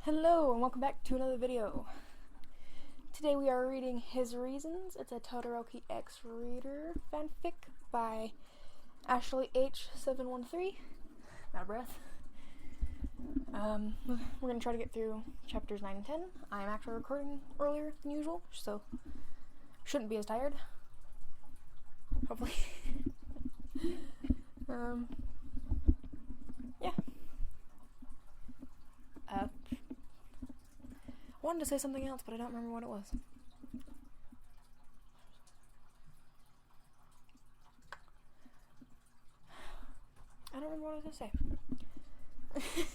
Hello and welcome back to another video. Today we are reading His Reasons. It's a Todoroki X Reader fanfic by AhsleyH713. Out of breath. We're going to try to get through chapters 9 and 10. I'm actually recording earlier than usual, so shouldn't be as tired. Hopefully. Yeah. I wanted to say something else, but I don't remember what it was. I don't remember what I was going to say.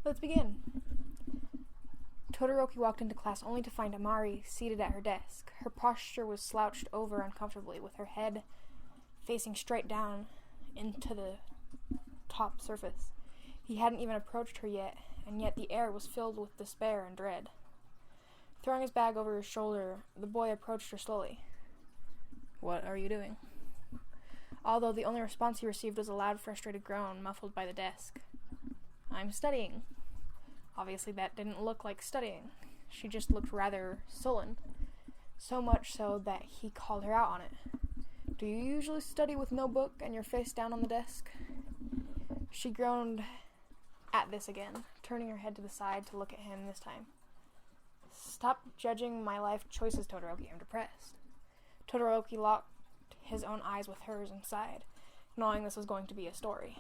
Let's begin. Todoroki walked into class only to find Amari seated at her desk. Her posture was slouched over uncomfortably, with her head facing straight down into the top surface. He hadn't even approached her yet, and yet the air was filled with despair and dread. Throwing his bag over his shoulder, the boy approached her slowly. "What are you doing?" Although the only response he received was a loud, frustrated groan muffled by the desk. "I'm studying." Obviously that didn't look like studying. She just looked rather sullen, so much so that he called her out on it. "Do you usually study with no book and your face down on the desk?" She groaned at this again, turning her head to the side to look at him this time. "Stop judging my life choices, Todoroki. I'm depressed." Todoroki locked his own eyes with hers and sighed, knowing this was going to be a story.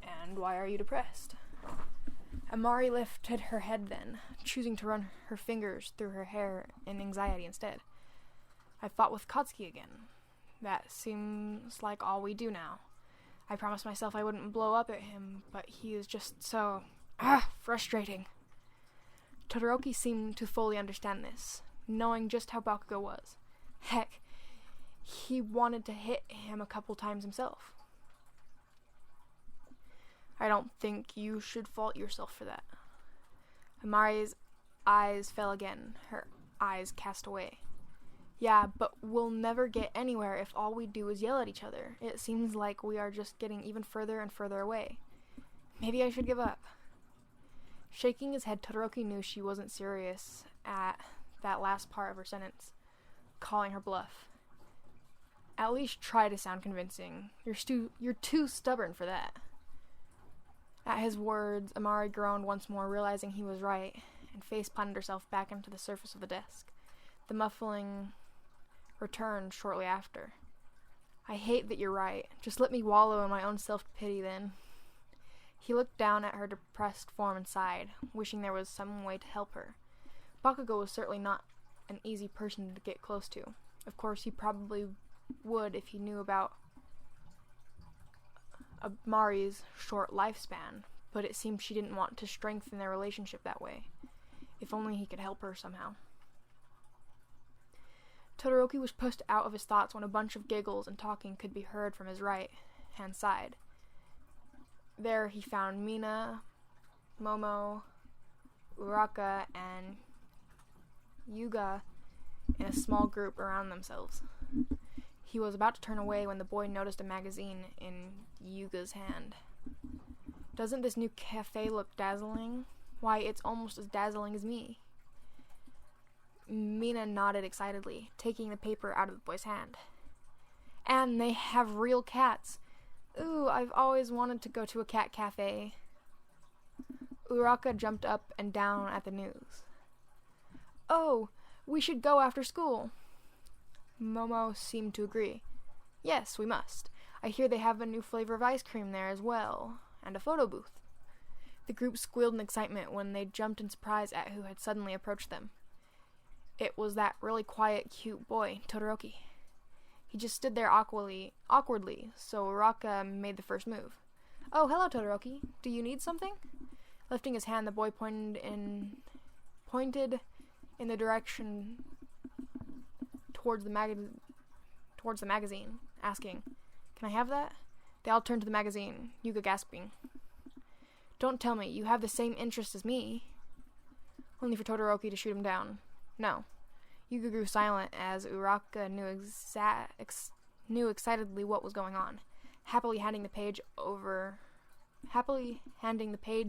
"And why are you depressed?" Amari lifted her head then, choosing to run her fingers through her hair in anxiety instead. "I fought with Katsuki again. That seems like all we do now. I promised myself I wouldn't blow up at him, but he is just so, frustrating." Todoroki seemed to fully understand this, knowing just how Bakugo was. Heck, he wanted to hit him a couple times himself. "I don't think you should fault yourself for that." Amari's eyes fell again, her eyes cast away. "Yeah, but we'll never get anywhere if all we do is yell at each other. It seems like we are just getting even further and further away. Maybe I should give up." Shaking his head, Todoroki knew she wasn't serious at that last part of her sentence, calling her bluff. "At least try to sound convincing. You're too stubborn for that." At his words, Amari groaned once more, realizing he was right, and face-planted herself back into the surface of the desk. The muffling returned shortly after. "I hate that you're right. Just let me wallow in my own self-pity then." He looked down at her depressed form and sighed, wishing there was some way to help her. Bakugo was certainly not an easy person to get close to. Of course, he probably would if he knew about Amari's short lifespan, but it seemed she didn't want to strengthen their relationship that way. If only he could help her somehow. Todoroki was pushed out of his thoughts when a bunch of giggles and talking could be heard from his right-hand side. There he found Mina, Momo, Uraka, and Yuga in a small group around themselves. He was about to turn away when the boy noticed a magazine in Yuga's hand. "Doesn't this new cafe look dazzling? Why, it's almost as dazzling as me." Mina nodded excitedly, taking the paper out of the boy's hand. "And they have real cats. Ooh, I've always wanted to go to a cat cafe." Uraka jumped up and down at the news. "Oh, we should go after school." Momo seemed to agree. "Yes, we must. I hear they have a new flavor of ice cream there as well, and a photo booth." The group squealed in excitement when they jumped in surprise at who had suddenly approached them. It was that really quiet, cute boy, Todoroki. He just stood there awkwardly, so Uraka made the first move. "Oh, hello, Todoroki. Do you need something?" Lifting his hand, the boy pointed in the direction towards the magazine, asking, "Can I have that?" They all turned to the magazine, Yuga gasping. "Don't tell me, you have the same interest as me." Only for Todoroki to shoot him down. "No." Yuga grew silent as Uraka knew excitedly what was going on, happily handing the page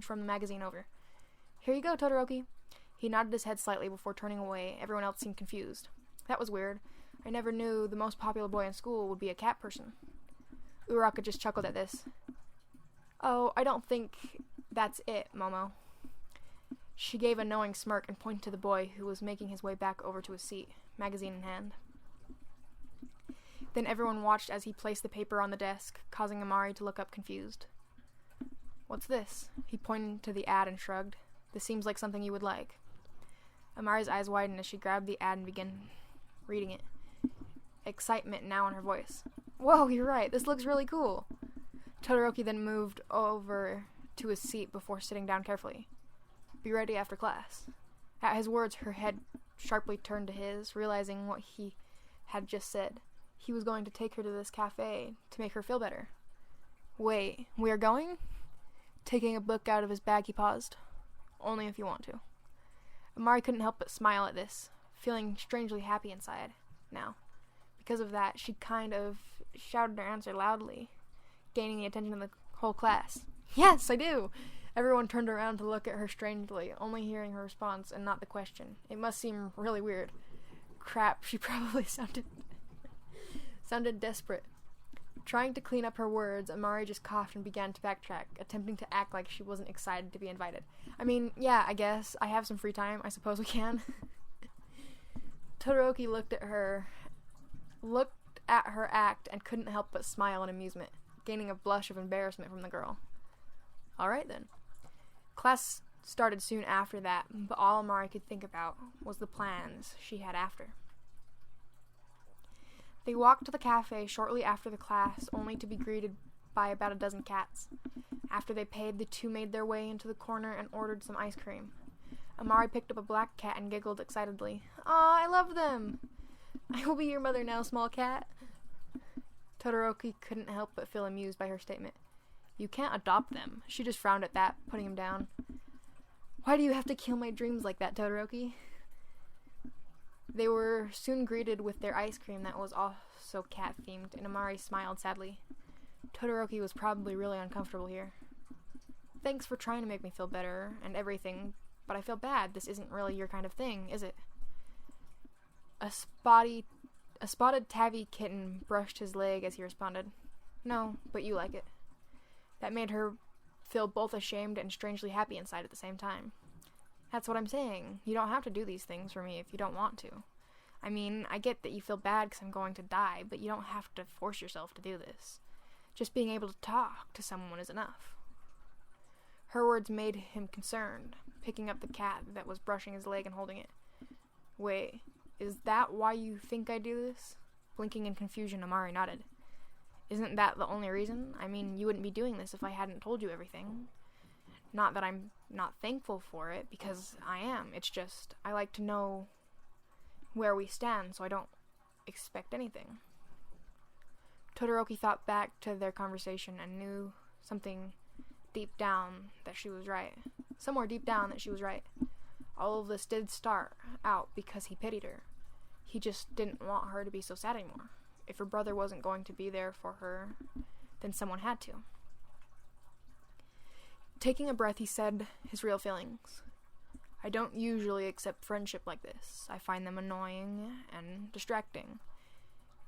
from the magazine over. Here you go, Todoroki. He nodded his head slightly before turning away. Everyone else seemed confused. That was weird. I never knew the most popular boy in school would be a cat person. Uraraka just chuckled at this. Oh, I don't think that's it, Momo. She gave a knowing smirk and pointed to the boy who was making his way back over to his seat, magazine in hand. Then everyone watched as he placed the paper on the desk, causing Amari to look up confused. What's this? He pointed to the ad and shrugged. This seems like something you would like. Amari's eyes widened as she grabbed the ad and began reading it. Excitement now in her voice. Whoa, you're right. This looks really cool. Todoroki then moved over to his seat before sitting down carefully. Be ready after class. At his words, her head sharply turned to his, realizing what he had just said. He was going to take her to this cafe to make her feel better. Wait, we are going? Taking a book out of his bag, he paused. Only if you want to. Amari couldn't help but smile at this, feeling strangely happy inside. Now, because of that, she kind of shouted her answer loudly, gaining the attention of the whole class. Yes, I do! Everyone turned around to look at her strangely, only hearing her response and not the question. It must seem really weird. Crap, she probably sounded desperate. Trying to clean up her words, Amari just coughed and began to backtrack, attempting to act like she wasn't excited to be invited. I mean, yeah, I guess. I have some free time. I suppose we can. Todoroki looked at her act and couldn't help but smile in amusement, gaining a blush of embarrassment from the girl. All right, then. Class started soon after that, but all Amari could think about was the plans she had after. They walked to the cafe shortly after the class, only to be greeted by about a dozen cats. After they paid, the two made their way into the corner and ordered some ice cream. Amari picked up a black cat and giggled excitedly. Aw, I love them! I will be your mother now, small cat. Todoroki couldn't help but feel amused by her statement. You can't adopt them. She just frowned at that, putting him down. Why do you have to kill my dreams like that, Todoroki? They were soon greeted with their ice cream that was also cat-themed, and Amari smiled sadly. Todoroki was probably really uncomfortable here. Thanks for trying to make me feel better and everything, but I feel bad. This isn't really your kind of thing, is it? A spotted tabby kitten brushed his leg as he responded. No, but you like it. That made her feel both ashamed and strangely happy inside at the same time. That's what I'm saying. You don't have to do these things for me if you don't want to. I mean, I get that you feel bad because I'm going to die, but you don't have to force yourself to do this. Just being able to talk to someone is enough. Her words made him concerned, picking up the cat that was brushing his leg and holding it. Wait, is that why you think I do this? Blinking in confusion, Amari nodded. Isn't that the only reason? I mean, you wouldn't be doing this if I hadn't told you everything. Not that I'm not thankful for it, because I am. It's just, I like to know where we stand, so I don't expect anything. Todoroki thought back to their conversation and knew something deep down that she was right. Somewhere deep down that she was right. All of this did start out because he pitied her. He just didn't want her to be so sad anymore. If her brother wasn't going to be there for her, then someone had to. Taking a breath, he said his real feelings. I don't usually accept friendship like this. I find them annoying and distracting.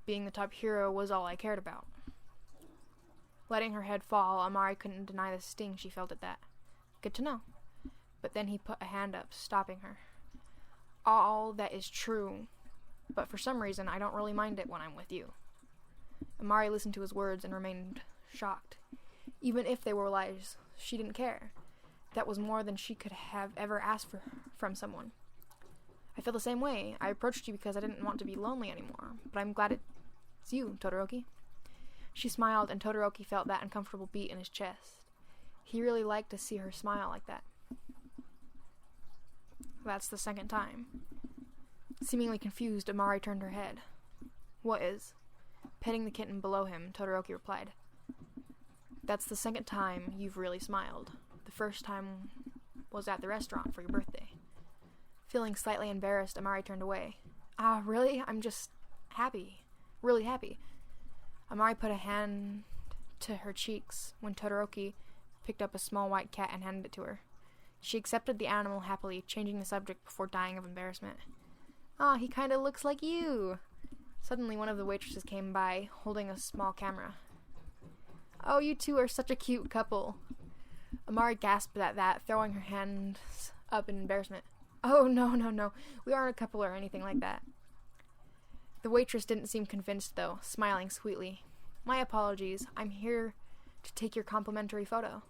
Being the top hero was all I cared about. Letting her head fall, Amari couldn't deny the sting she felt at that. Good to know. But then he put a hand up, stopping her. All that is true, but for some reason I don't really mind it when I'm with you. Amari listened to his words and remained shocked. Even if they were lies, she didn't care. That was more than she could have ever asked for from someone. I feel the same way. I approached you because I didn't want to be lonely anymore, but I'm glad it's you, Todoroki. She smiled, and Todoroki felt that uncomfortable beat in his chest. He really liked to see her smile like that. That's the second time. Seemingly confused, Amari turned her head. What is? Petting the kitten below him, Todoroki replied. That's the second time you've really smiled. The first time was at the restaurant for your birthday. Feeling slightly embarrassed, Amari turned away. Really? I'm just happy. Really happy. Amari put a hand to her cheeks when Todoroki picked up a small white cat and handed it to her. She accepted the animal happily, changing the subject before dying of embarrassment. "Ah, he kinda looks like you." Suddenly, one of the waitresses came by, holding a small camera. "Oh, you two are such a cute couple." Amari gasped at that, throwing her hands up in embarrassment. "Oh, no. We aren't a couple or anything like that." The waitress didn't seem convinced, though, smiling sweetly. "My apologies. I'm here to take your complimentary photo."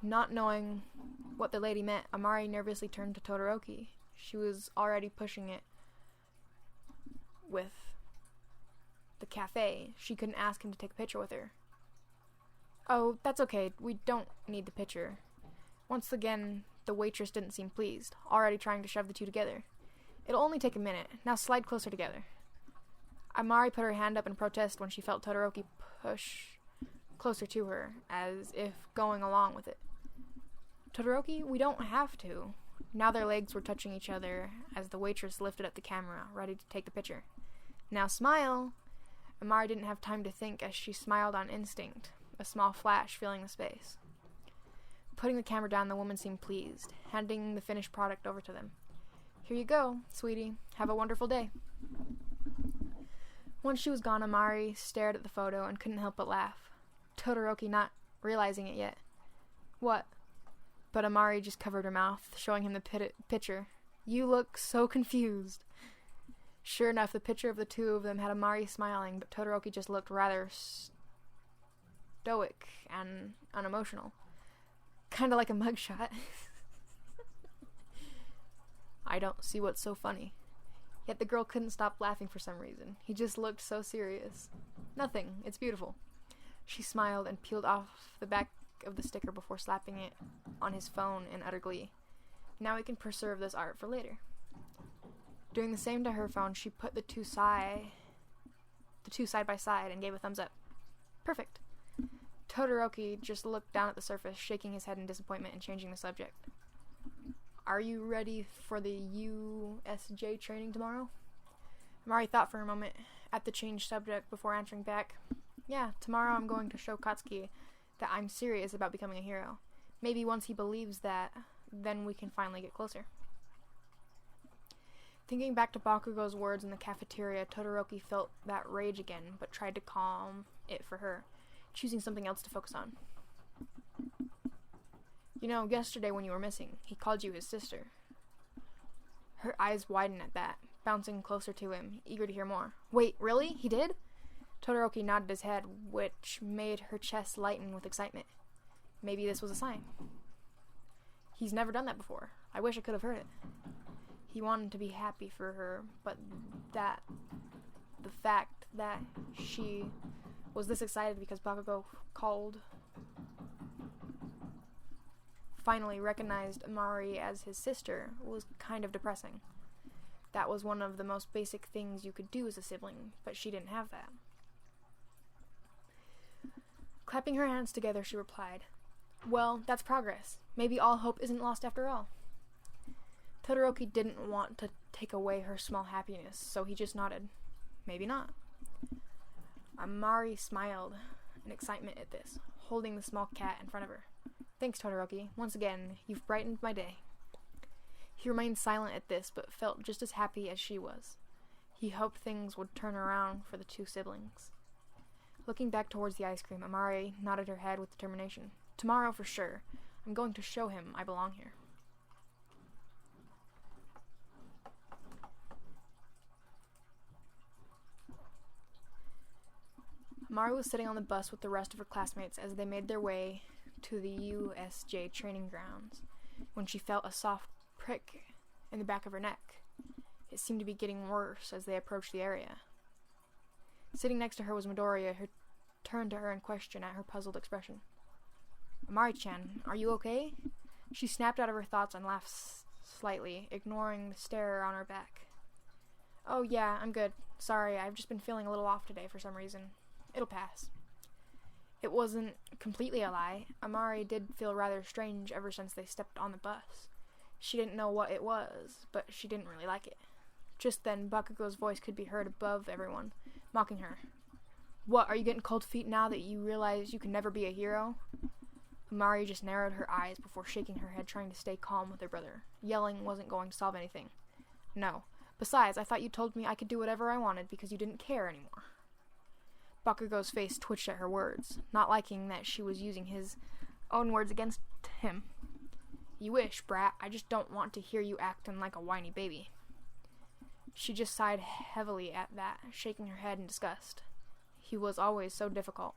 Not knowing what the lady meant, Amari nervously turned to Todoroki. She was already pushing it with the cafe. She couldn't ask him to take a picture with her. "Oh, that's okay. We don't need the picture." Once again, the waitress didn't seem pleased, already trying to shove the two together. "It'll only take a minute. Now slide closer together." Amari put her hand up in protest when she felt Todoroki push closer to her, as if going along with it. "Todoroki, we don't have to." Now their legs were touching each other as the waitress lifted up the camera, ready to take the picture. "Now smile." Amari didn't have time to think as she smiled on instinct, a small flash filling the space. Putting the camera down, the woman seemed pleased, handing the finished product over to them. "Here you go, sweetie. Have a wonderful day." Once she was gone, Amari stared at the photo and couldn't help but laugh. Todoroki not realizing it yet. "What?" But Amari just covered her mouth, showing him the picture. "You look so confused." Sure enough, the picture of the two of them had Amari smiling, but Todoroki just looked rather stoic and unemotional. Kinda like a mugshot. "I don't see what's so funny." Yet the girl couldn't stop laughing for some reason. He just looked so serious. "Nothing. It's beautiful." She smiled and peeled off the back of the sticker before slapping it on his phone in utter glee. Now we can preserve this art for later. Doing the same to her phone, she put the two side by side and gave a thumbs up. "Perfect." Todoroki just looked down at the surface, shaking his head in disappointment and changing the subject. "Are you ready for the USJ training tomorrow?" Amari thought for a moment at the changed subject before answering back. "Yeah, tomorrow I'm going to show Katsuki that I'm serious about becoming a hero. Maybe once he believes that, then we can finally get closer." Thinking back to Bakugo's words in the cafeteria, Todoroki felt that rage again, but tried to calm it for her, choosing something else to focus on. "You know, yesterday when you were missing, he called you his sister." Her eyes widened at that, bouncing closer to him, eager to hear more. "Wait, really? He did?" Todoroki nodded his head, which made her chest lighten with excitement. Maybe this was a sign. He's never done that before. I wish I could have heard it. He wanted to be happy for her, but the fact that she was this excited because Bakugo finally recognized Amari as his sister was kind of depressing. That was one of the most basic things you could do as a sibling, but she didn't have that. Clapping her hands together, she replied, "Well, that's progress. Maybe all hope isn't lost after all." Todoroki didn't want to take away her small happiness, so he just nodded. Maybe not. Amari smiled in excitement at this, holding the small cat in front of her. "Thanks, Todoroki. Once again, you've brightened my day." He remained silent at this, but felt just as happy as she was. He hoped things would turn around for the two siblings. Looking back towards the ice cream, Amari nodded her head with determination. "Tomorrow for sure. I'm going to show him I belong here." Amari was sitting on the bus with the rest of her classmates as they made their way to the USJ training grounds when she felt a soft prick in the back of her neck. It seemed to be getting worse as they approached the area. Sitting next to her was Midoriya, who turned to her in question at her puzzled expression. "Amari-chan, are you okay?" She snapped out of her thoughts and laughed slightly, ignoring the stare on her back. "Oh yeah, I'm good. Sorry, I've just been feeling a little off today for some reason. It'll pass." It wasn't completely a lie. Amari did feel rather strange ever since they stepped on the bus. She didn't know what it was, but she didn't really like it. Just then, Bakugo's voice could be heard above everyone, mocking her. "What, are you getting cold feet now that you realize you can never be a hero?" Mari just narrowed her eyes before shaking her head, trying to stay calm with her brother. Yelling wasn't going to solve anything. No. Besides, I thought you told me I could do whatever I wanted because you didn't care anymore. Bakugo's face twitched at her words, not liking that she was using his own words against him. You wish, brat. I just don't want to hear you acting like a whiny baby. She just sighed heavily at that, shaking her head in disgust. He was always so difficult.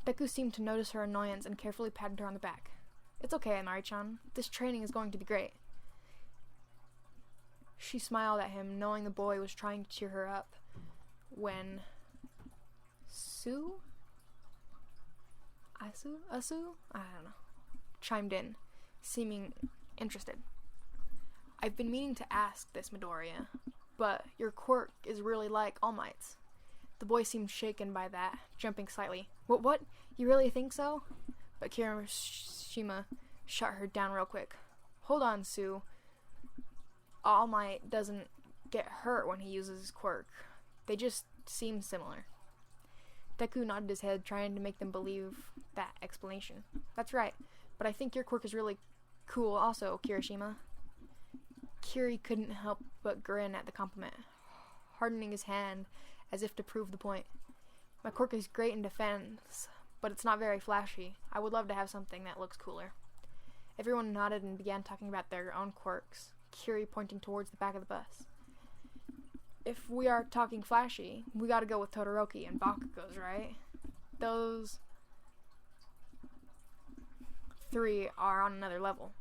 Deku seemed to notice her annoyance and carefully patted her on the back. It's okay, Mari-chan. This training is going to be great. She smiled at him, knowing the boy was trying to cheer her up, when Asu? I don't know. Chimed in, seeming interested. I've been meaning to ask this, Midoriya, but your quirk is really like All Might's. The boy seemed shaken by that, jumping slightly. What? You really think so? But Kirishima shut her down real quick. Hold on, Sue. All Might doesn't get hurt when he uses his quirk. They just seem similar. Deku nodded his head, trying to make them believe that explanation. That's right, but I think your quirk is really cool also, Kirishima. Kiri couldn't help but grin at the compliment, hardening his hand as if to prove the point. My quirk is great in defense, but it's not very flashy. I would love to have something that looks cooler. Everyone nodded and began talking about their own quirks, Kiri pointing towards the back of the bus. If we are talking flashy, we gotta go with Todoroki and bakugos, right? Those three are on another level.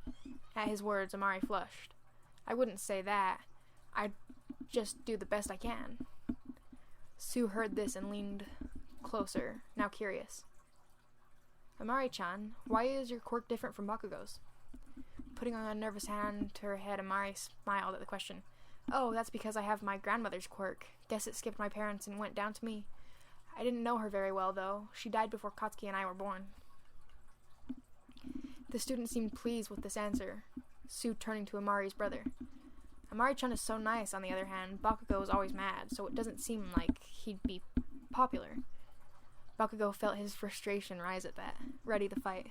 At his words, Amari flushed. I wouldn't say that. I'd just do the best I can. Sue heard this and leaned closer, now curious. Amari-chan, why is your quirk different from Bakugo's? Putting a nervous hand to her head, Amari smiled at the question. Oh, that's because I have my grandmother's quirk. Guess it skipped my parents and went down to me. I didn't know her very well, though. She died before Katsuki and I were born. The student seemed pleased with this answer, Sue turning to Amari's brother. Amari-chan is so nice, on the other hand. Bakugo is always mad, so it doesn't seem like he'd be popular. Bakugo felt his frustration rise at that, ready to fight.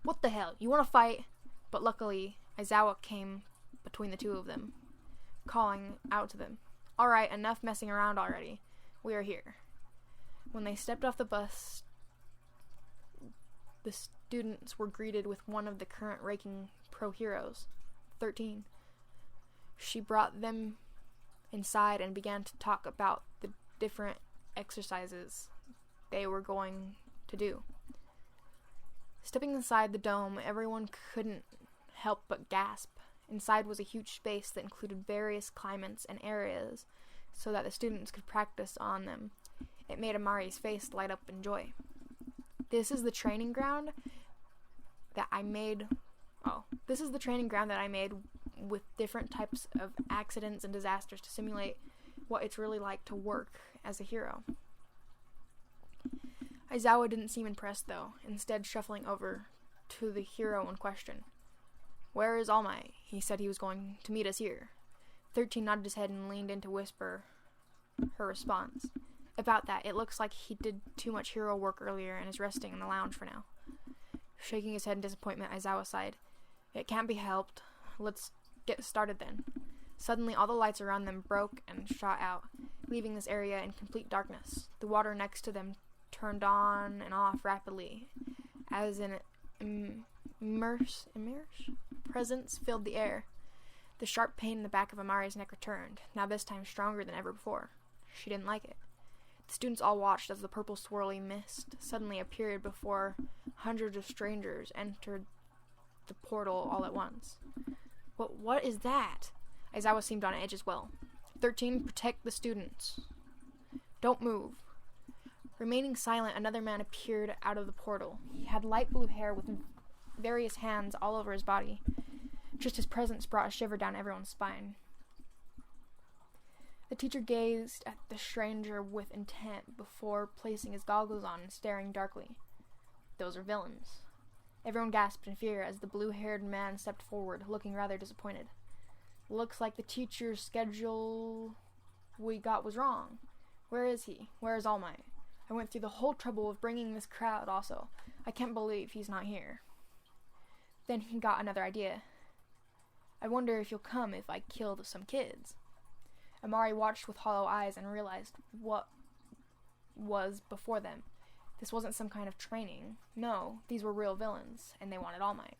What the hell? You want to fight? But luckily, Aizawa came between the two of them, calling out to them. Alright, enough messing around already. We are here. When they stepped off the bus, the students were greeted with one of the current ranking pro heroes, 13. She brought them inside and began to talk about the different exercises they were going to do. Stepping inside the dome, everyone couldn't help but gasp. Inside was a huge space that included various climates and areas so that the students could practice on them. It made Amari's face light up in joy. This is the training ground that I made with different types of accidents and disasters to simulate what it's really like to work as a hero. Aizawa didn't seem impressed, though, instead shuffling over to the hero in question. Where is All Might? He said he was going to meet us here. 13 nodded his head and leaned in to whisper her response. About that, it looks like he did too much hero work earlier and is resting in the lounge for now. Shaking his head in disappointment, Aizawa sighed. It can't be helped. Let's get started then. Suddenly, all the lights around them broke and shot out, leaving this area in complete darkness. The water next to them turned on and off rapidly, as an immerse presence filled the air. The sharp pain in the back of Amari's neck returned, now this time stronger than ever before. She didn't like it. The students all watched as the purple swirly mist suddenly appeared before hundreds of strangers entered the portal all at once. What is that? Aizawa seemed on edge as well. 13, protect the students. Don't move. Remaining silent, another man appeared out of the portal. He had light blue hair with various hands all over his body. Just his presence brought a shiver down everyone's spine. The teacher gazed at the stranger with intent before placing his goggles on and staring darkly. Those are villains. Everyone gasped in fear as the blue-haired man stepped forward, looking rather disappointed. Looks like the teacher's schedule we got was wrong. Where is he? Where is All Might? I went through the whole trouble of bringing this crowd also. I can't believe he's not here. Then he got another idea. I wonder if you'll come if I kill some kids. Amari watched with hollow eyes and realized what was before them. This wasn't some kind of training. No, these were real villains, and they wanted All Might.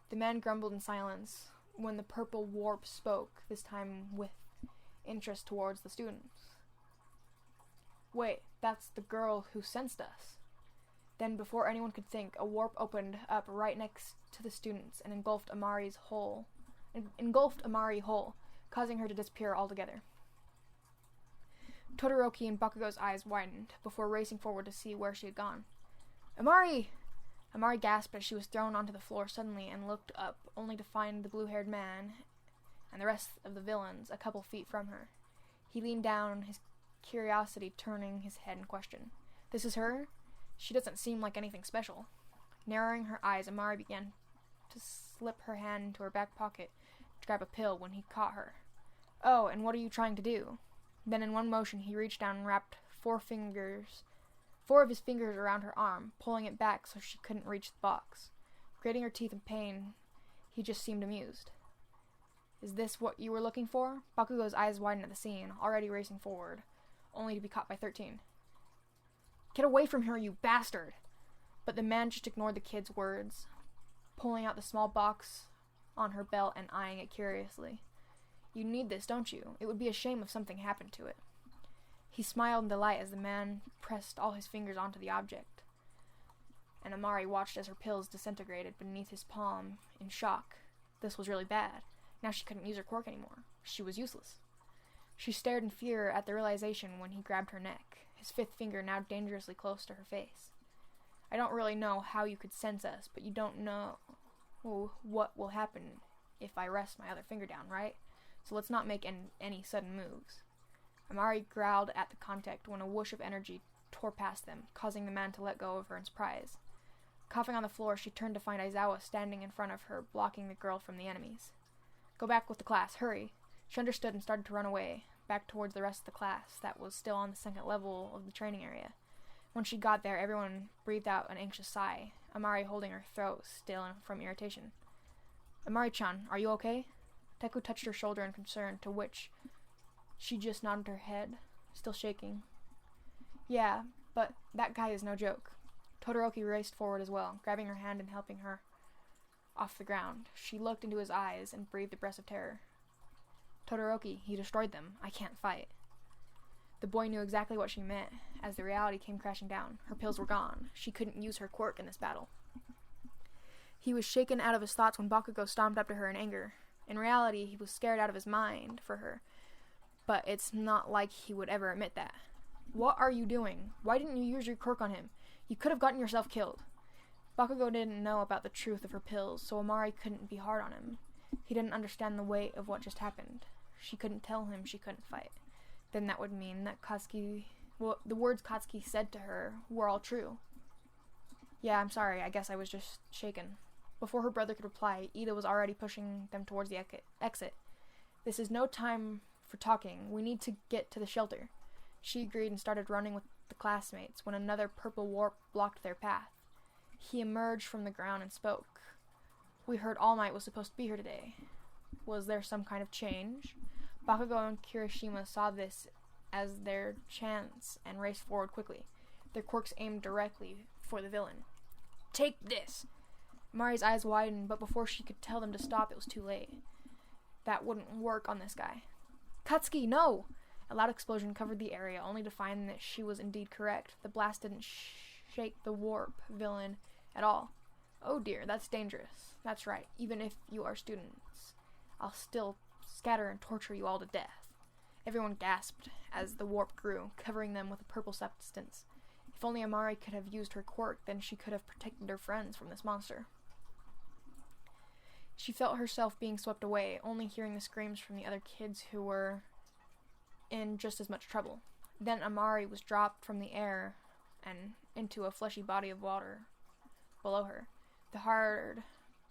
The man grumbled in silence when the purple warp spoke, this time with interest towards the students. Wait, that's the girl who sensed us. Then, before anyone could think, a warp opened up right next to the students and engulfed Amari whole, causing her to disappear altogether. Todoroki and Bakugo's eyes widened before racing forward to see where she had gone. Amari! Amari gasped as she was thrown onto the floor suddenly and looked up, only to find the blue-haired man and the rest of the villains a couple feet from her. He leaned down, his curiosity turning his head in question. This is her? She doesn't seem like anything special. Narrowing her eyes, Amari began to slip her hand into her back pocket to grab a pill when he caught her. Oh, and what are you trying to do? Then in one motion he reached down and wrapped four of his fingers around her arm, pulling it back so she couldn't reach the box. Grating her teeth in pain, he just seemed amused. Is this what you were looking for? Bakugo's eyes widened at the scene, already racing forward, only to be caught by 13. Get away from her, you bastard! But the man just ignored the kid's words, pulling out the small box on her belt and eyeing it curiously. You need this, don't you? It would be a shame if something happened to it. He smiled in delight as the man pressed all his fingers onto the object, and Amari watched as her pills disintegrated beneath his palm in shock. This was really bad. Now she couldn't use her quirk anymore. She was useless. She stared in fear at the realization when he grabbed her neck, his fifth finger now dangerously close to her face. I don't really know how you could sense us, but you don't know what will happen if I rest my other finger down, right? So let's not make any sudden moves. Amari growled at the contact when a whoosh of energy tore past them, causing the man to let go of her in surprise. Coughing on the floor, she turned to find Aizawa standing in front of her, blocking the girl from the enemies. Go back with the class, hurry. She understood and started to run away, back towards the rest of the class that was still on the second level of the training area. When she got there, everyone breathed out an anxious sigh, Amari holding her throat still from irritation. Amari-chan, are you okay? Teku touched her shoulder in concern, to which she just nodded her head, still shaking. Yeah, but that guy is no joke. Todoroki raced forward as well, grabbing her hand and helping her off the ground. She looked into his eyes and breathed a breath of terror. Todoroki, he destroyed them. I can't fight. The boy knew exactly what she meant, as the reality came crashing down. Her pills were gone. She couldn't use her quirk in this battle. He was shaken out of his thoughts when Bakugo stomped up to her in anger. In reality, he was scared out of his mind for her, but it's not like he would ever admit that. What are you doing? Why didn't you use your quirk on him? You could have gotten yourself killed. Bakugo didn't know about the truth of her pills, so Amari couldn't be hard on him. He didn't understand the weight of what just happened. She couldn't tell him she couldn't fight. Then that would mean that the words Katsuki said to her were all true. Yeah, I'm sorry, I guess I was just shaken. Before her brother could reply, Ida was already pushing them towards the exit. This is no time for talking. We need to get to the shelter. She agreed and started running with the classmates when another purple warp blocked their path. He emerged from the ground and spoke. We heard All Might was supposed to be here today. Was there some kind of change? Bakugo and Kirishima saw this as their chance and raced forward quickly, their quirks aimed directly for the villain. Take this! Mari's eyes widened, but before she could tell them to stop, it was too late. That wouldn't work on this guy. Katsuki, no! A loud explosion covered the area, only to find that she was indeed correct. The blast didn't shake the warp villain at all. Oh dear, that's dangerous. That's right, even if you are students, I'll still scatter and torture you all to death. Everyone gasped as the warp grew, covering them with a purple substance. If only Amari could have used her quirk, then she could have protected her friends from this monster. She felt herself being swept away, only hearing the screams from the other kids who were in just as much trouble. Then Amari was dropped from the air and into a fleshy body of water below her. The hard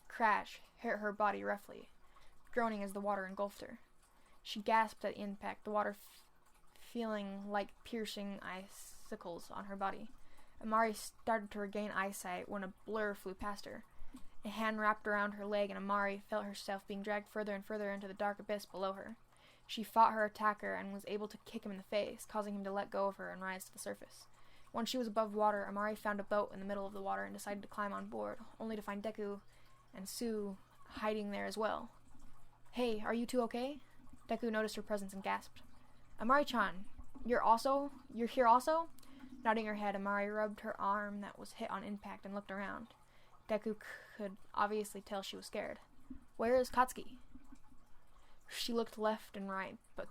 crash hit her body roughly, groaning as the water engulfed her. She gasped at the impact, the water feeling like piercing ice sickles on her body. Amari started to regain eyesight when a blur flew past her. A hand wrapped around her leg, and Amari felt herself being dragged further and further into the dark abyss below her. She fought her attacker and was able to kick him in the face, causing him to let go of her and rise to the surface. Once she was above water, Amari found a boat in the middle of the water and decided to climb on board, only to find Deku and Sue hiding there as well. "Hey, are you two okay?" Deku noticed her presence and gasped. "Amari-chan, you're here also?" Nodding her head, Amari rubbed her arm that was hit on impact and looked around. Deku could obviously tell she was scared. "Where is Katsuki?" She looked left and right, but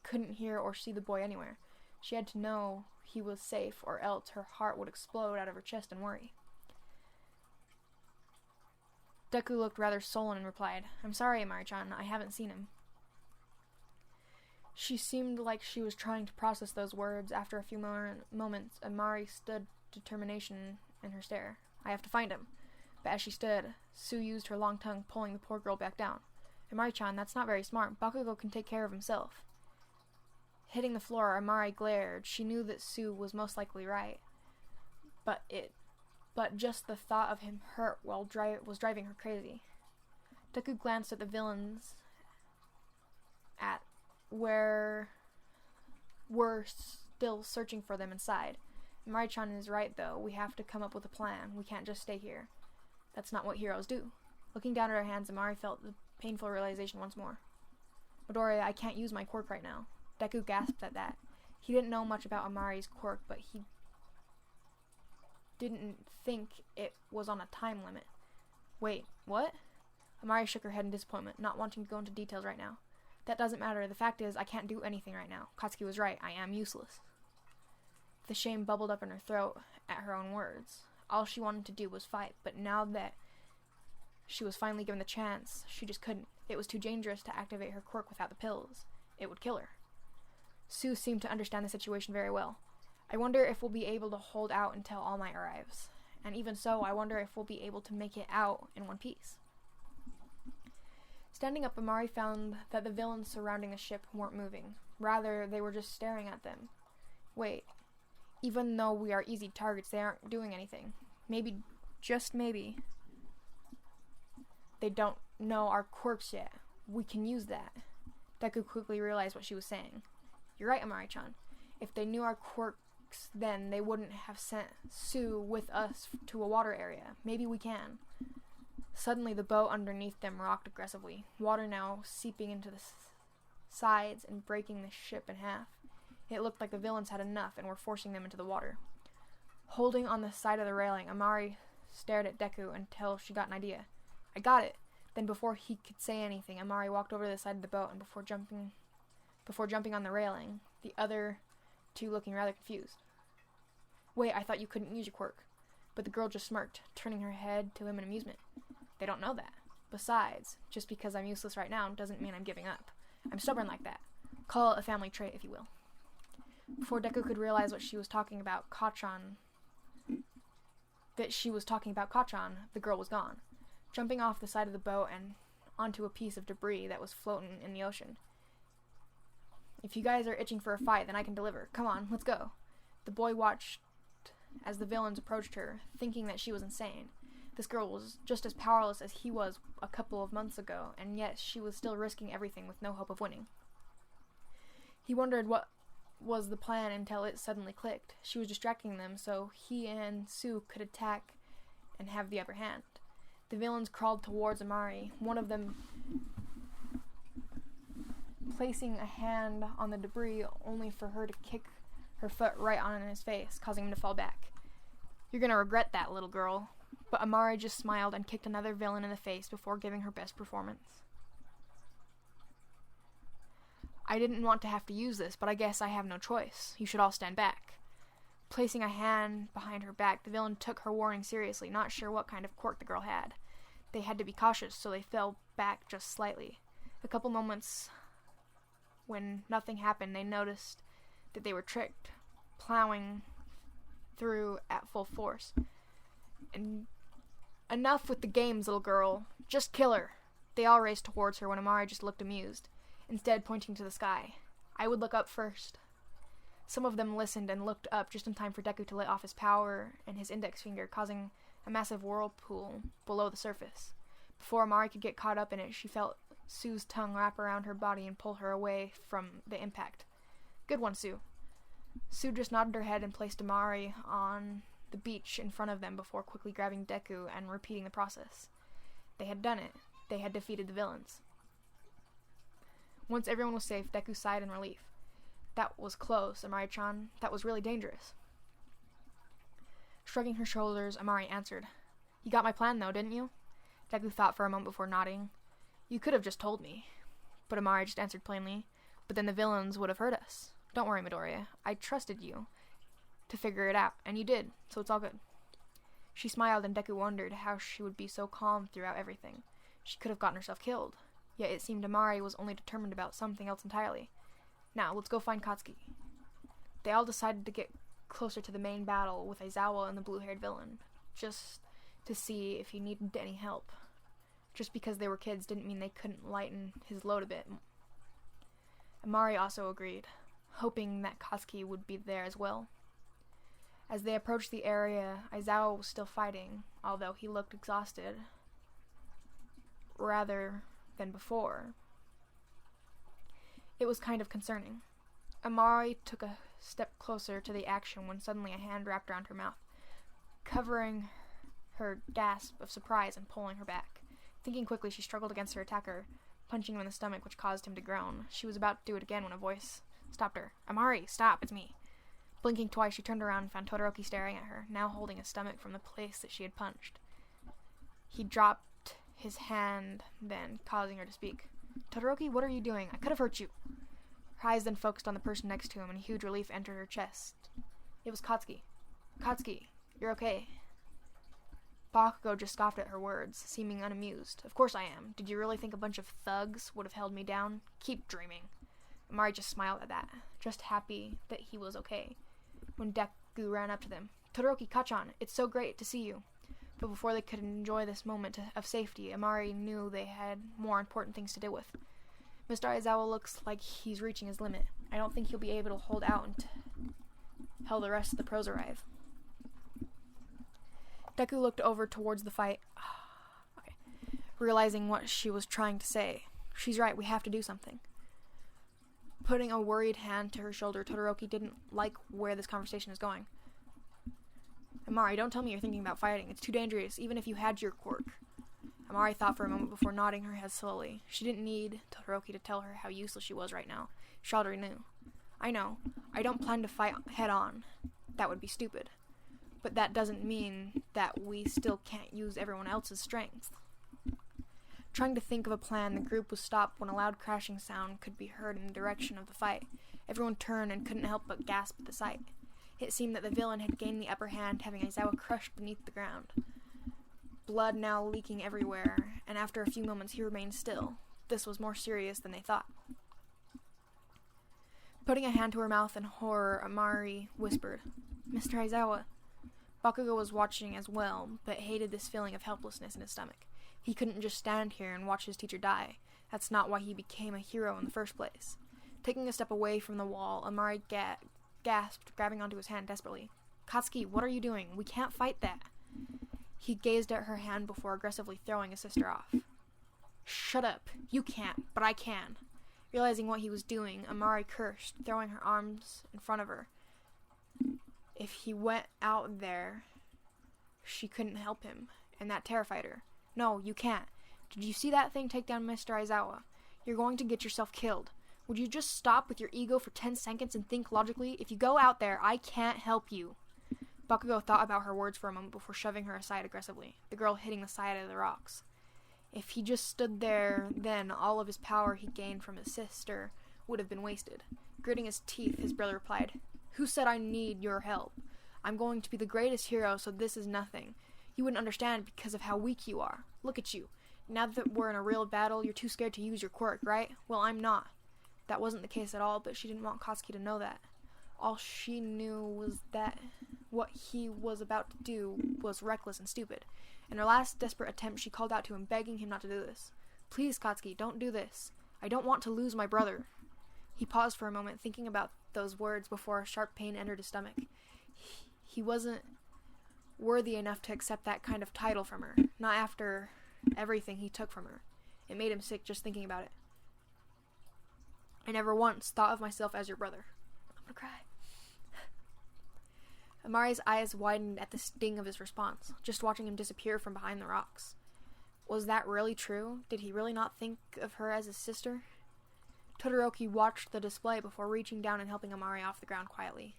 couldn't hear or see the boy anywhere. She had to know he was safe, or else her heart would explode out of her chest in worry. Deku looked rather sullen and replied, "I'm sorry, Amari-chan, I haven't seen him." She seemed like she was trying to process those words. After a few moments, Amari stood determination in her stare. "I have to find him." But as she stood, Sue used her long tongue, pulling the poor girl back down. "Amari-chan, that's not very smart. Bakugo can take care of himself." Hitting the floor, Amari glared. She knew that Sue was most likely right. But just the thought of him hurt was driving her crazy. Deku glanced at the villains where we're still searching for them inside. Amari-chan is right, though. We have to come up with a plan. We can't just stay here. That's not what heroes do. Looking down at her hands, Amari felt the painful realization once more. "Midoriya, I can't use my quirk right now." Deku gasped at that. He didn't know much about Amari's quirk, but he didn't think it was on a time limit. "Wait, what?" Amari shook her head in disappointment, not wanting to go into details right now. "That doesn't matter. The fact is, I can't do anything right now. Katsuki was right. I am useless." The shame bubbled up in her throat at her own words. All she wanted to do was fight, but now that she was finally given the chance, she just couldn't. It was too dangerous to activate her quirk without the pills. It would kill her. Sue seemed to understand the situation very well. "I wonder if we'll be able to hold out until All Might arrives. And even so, I wonder if we'll be able to make it out in one piece." Standing up, Amari found that the villains surrounding the ship weren't moving. Rather, they were just staring at them. "Wait, even though we are easy targets, they aren't doing anything. Maybe, just maybe, they don't know our quirks yet. We can use that." Deku quickly realized what she was saying. "You're right, Amari-chan. If they knew our quirks, then they wouldn't have sent Sue with us to a water area. Maybe we can." Suddenly, the boat underneath them rocked aggressively, water now seeping into the sides and breaking the ship in half. It looked like the villains had enough and were forcing them into the water. Holding on the side of the railing, Amari stared at Deku until she got an idea. "I got it." Then before he could say anything, Amari walked over to the side of the boat and before jumping on the railing, the other two looking rather confused. "Wait, I thought you couldn't use your quirk." But the girl just smirked, turning her head to him in amusement. "They don't know that. Besides, just because I'm useless right now doesn't mean I'm giving up. I'm stubborn like that. Call it a family trait, if you will." Before Deku could realize what she was talking about Kachan, the girl was gone, jumping off the side of the boat and onto a piece of debris that was floating in the ocean. "If you guys are itching for a fight, then I can deliver. Come on, let's go." The boy watched as the villains approached her, thinking that she was insane. This girl was just as powerless as he was a couple of months ago, and yet she was still risking everything with no hope of winning. He wondered what was the plan until it suddenly clicked. She was distracting them so he and Sue could attack and have the upper hand. The villains crawled towards Amari, one of them placing a hand on the debris only for her to kick her foot right on his face, causing him to fall back. "You're gonna regret that, little girl." But Amari just smiled and kicked another villain in the face before giving her best performance. "I didn't want to have to use this, but I guess I have no choice. You should all stand back." Placing a hand behind her back, the villain took her warning seriously, not sure what kind of quirk the girl had. They had to be cautious, so they fell back just slightly. A couple moments when nothing happened, they noticed that they were tricked, plowing through at full force. "And enough with the games, little girl. Just kill her." They all raced towards her when Amari just looked amused, instead pointing to the sky. "I would look up first." Some of them listened and looked up just in time for Deku to let off his power and his index finger, causing a massive whirlpool below the surface. Before Amari could get caught up in it, she felt Sue's tongue wrap around her body and pull her away from the impact. Good one, Sue. Sue just nodded her head and placed Amari on the beach in front of them before quickly grabbing Deku and repeating the process. They had done it. They had defeated the villains. Once everyone was safe, Deku sighed in relief. That was close, Amari-chan. That was really dangerous. Shrugging her shoulders, Amari answered. You got my plan, though, didn't you? Deku thought for a moment before nodding. You could have just told me. But Amari just answered plainly. But then the villains would have hurt us. Don't worry, Midoriya. I trusted you to figure it out, and you did, so it's all good. She smiled, and Deku wondered how she would be so calm throughout everything. She could have gotten herself killed. Yet it seemed Amari was only determined about something else entirely. Now, let's go find Katsuki. They all decided to get closer to the main battle with Aizawa and the blue-haired villain, just to see if he needed any help. Just because they were kids didn't mean they couldn't lighten his load a bit. Amari also agreed, hoping that Katsuki would be there as well. As they approached the area, Aizawa was still fighting, although he looked exhausted rather than before. It was kind of concerning. Amari took a step closer to the action when suddenly a hand wrapped around her mouth, covering her gasp of surprise and pulling her back. Thinking quickly, she struggled against her attacker, punching him in the stomach, which caused him to groan. She was about to do it again when a voice stopped her. Amari, stop, it's me. Blinking twice, she turned around and found Todoroki staring at her, now holding his stomach from the place that she had punched. He dropped his hand, then causing her to speak. Todoroki, what are you doing? I could have hurt you. Her eyes then focused on the person next to him, and huge relief entered her chest. It was Katsuki. Katsuki, you're okay. Bakugo just scoffed at her words, seeming unamused. Of course I am. Did you really think a bunch of thugs would have held me down? Keep dreaming. Amari just smiled at that, just happy that he was okay. When Deku ran up to them, Todoroki, Kachan, it's so great to see you. But before they could enjoy this moment of safety, Amari knew they had more important things to deal with. Mr. Aizawa looks like he's reaching his limit. I don't think he'll be able to hold out until the rest of the pros arrive. Deku looked over towards the fight, realizing what she was trying to say. She's right, we have to do something. Putting a worried hand to her shoulder, Todoroki didn't like where this conversation is going. Amari, don't tell me you're thinking about fighting. It's too dangerous, even if you had your quirk. Amari thought for a moment before nodding her head slowly. She didn't need Todoroki to tell her how useless she was right now. She already knew. I know. I don't plan to fight head-on. That would be stupid. But that doesn't mean that we still can't use everyone else's strength. Trying to think of a plan, the group was stopped when a loud crashing sound could be heard in the direction of the fight. Everyone turned and couldn't help but gasp at the sight. It seemed that the villain had gained the upper hand, having Aizawa crushed beneath the ground. Blood now leaking everywhere, and after a few moments he remained still. This was more serious than they thought. Putting a hand to her mouth in horror, Amari whispered, Mr. Aizawa. Bakugo was watching as well, but hated this feeling of helplessness in his stomach. He couldn't just stand here and watch his teacher die. That's not why he became a hero in the first place. Taking a step away from the wall, Amari gasped, grabbing onto his hand desperately. Katsuki, what are you doing? We can't fight that. He gazed at her hand before aggressively throwing his sister off. Shut up. You can't, but I can. Realizing what he was doing, Amari cursed, throwing her arms in front of her. If he went out there, she couldn't help him, and that terrified her. No, you can't. Did you see that thing take down Mr. Aizawa? You're going to get yourself killed. Would you just stop with your ego for 10 seconds and think logically? If you go out there, I can't help you. Bakugo thought about her words for a moment before shoving her aside aggressively, the girl hitting the side of the rocks. If he just stood there, then all of his power he gained from his sister would have been wasted. Gritting his teeth, his brother replied, Who said I need your help? I'm going to be the greatest hero, so this is nothing. You wouldn't understand because of how weak you are. Look at you. Now that we're in a real battle, you're too scared to use your quirk, right? Well, I'm not. That wasn't the case at all, but she didn't want Katsuki to know that. All she knew was that what he was about to do was reckless and stupid. In her last desperate attempt, she called out to him, begging him not to do this. Please, Katsuki, don't do this. I don't want to lose my brother. He paused for a moment, thinking about those words before a sharp pain entered his stomach. He wasn't worthy enough to accept that kind of title from her, not after everything he took from her. It made him sick just thinking about it. I never once thought of myself as your brother. I'm gonna cry. Amari's eyes widened at the sting of his response, just watching him disappear from behind the rocks. Was that really true? Did he really not think of her as his sister? Todoroki watched the display before reaching down and helping Amari off the ground quietly.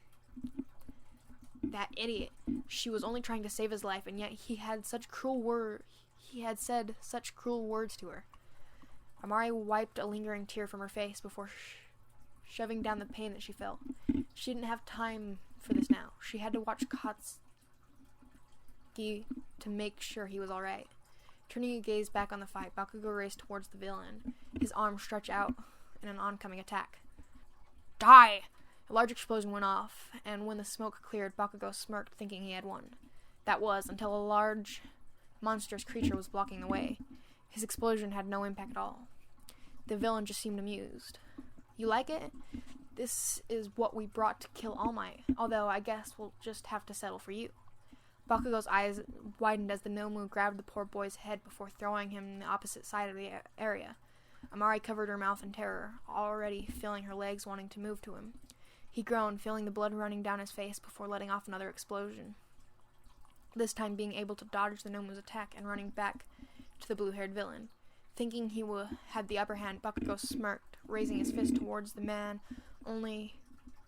That idiot. She was only trying to save his life, and yet he had said such cruel words to her. Amari wiped a lingering tear from her face before shoving down the pain that she felt. She didn't have time for this now. She had to watch Katsuki to make sure he was alright. Turning a gaze back on the fight, Bakugo raced towards the villain, his arm stretched out in an oncoming attack. Die! A large explosion went off, and when the smoke cleared, Bakugo smirked, thinking he had won. That was, until a large, monstrous creature was blocking the way. His explosion had no impact at all. The villain just seemed amused. You like it? This is what we brought to kill All Might, although I guess we'll just have to settle for you. Bakugo's eyes widened as the Nomu grabbed the poor boy's head before throwing him in the opposite side of the area. Amari covered her mouth in terror, already feeling her legs wanting to move to him. He groaned, feeling the blood running down his face before letting off another explosion, this time being able to dodge the Nomu's attack and running back to the blue-haired villain. Thinking he had the upper hand, Bakugo smirked, raising his fist towards the man, only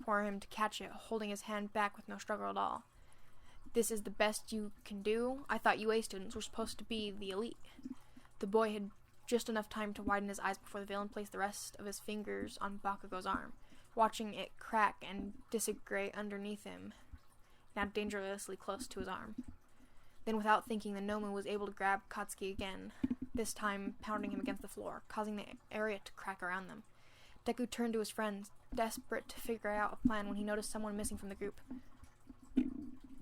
for him to catch it, holding his hand back with no struggle at all. This is the best you can do? I thought UA students were supposed to be the elite. The boy had just enough time to widen his eyes before the villain placed the rest of his fingers on Bakugo's arm, watching it crack and disintegrate underneath him, now dangerously close to his arm. Then, without thinking, the Nomu was able to grab Katsuki again, this time pounding him against the floor, causing the area to crack around them. Deku turned to his friends, desperate to figure out a plan when he noticed someone missing from the group.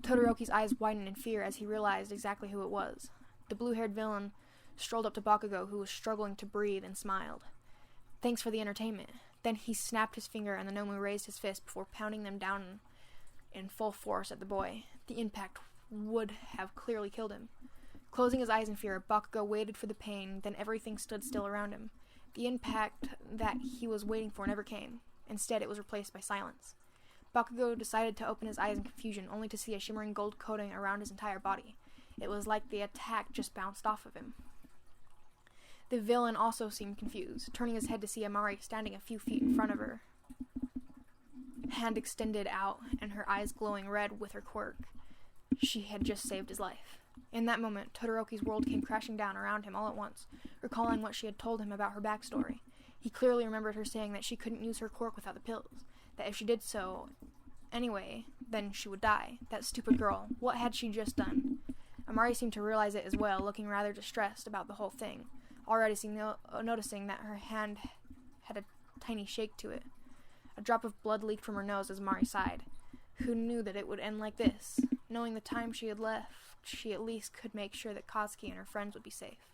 Todoroki's eyes widened in fear as he realized exactly who it was. The blue-haired villain strolled up to Bakugo, who was struggling to breathe, and smiled. Thanks for the entertainment. Then he snapped his finger and the Nomu raised his fist before pounding them down in full force at the boy. The impact would have clearly killed him. Closing his eyes in fear, Bakugo waited for the pain, then everything stood still around him. The impact that he was waiting for never came. Instead, it was replaced by silence. Bakugo decided to open his eyes in confusion, only to see a shimmering gold coating around his entire body. It was like the attack just bounced off of him. The villain also seemed confused, turning his head to see Amari standing a few feet in front of her, hand extended out and her eyes glowing red with her quirk. She had just saved his life. In that moment, Todoroki's world came crashing down around him all at once, recalling what she had told him about her backstory. He clearly remembered her saying that she couldn't use her quirk without the pills, that if she did so anyway, then she would die. That stupid girl. What had she just done? Amari seemed to realize it as well, looking rather distressed about the whole thing, already noticing that her hand had a tiny shake to it. A drop of blood leaked from her nose as Amari sighed. Who knew that it would end like this? Knowing the time she had left, she at least could make sure that Katsuki and her friends would be safe.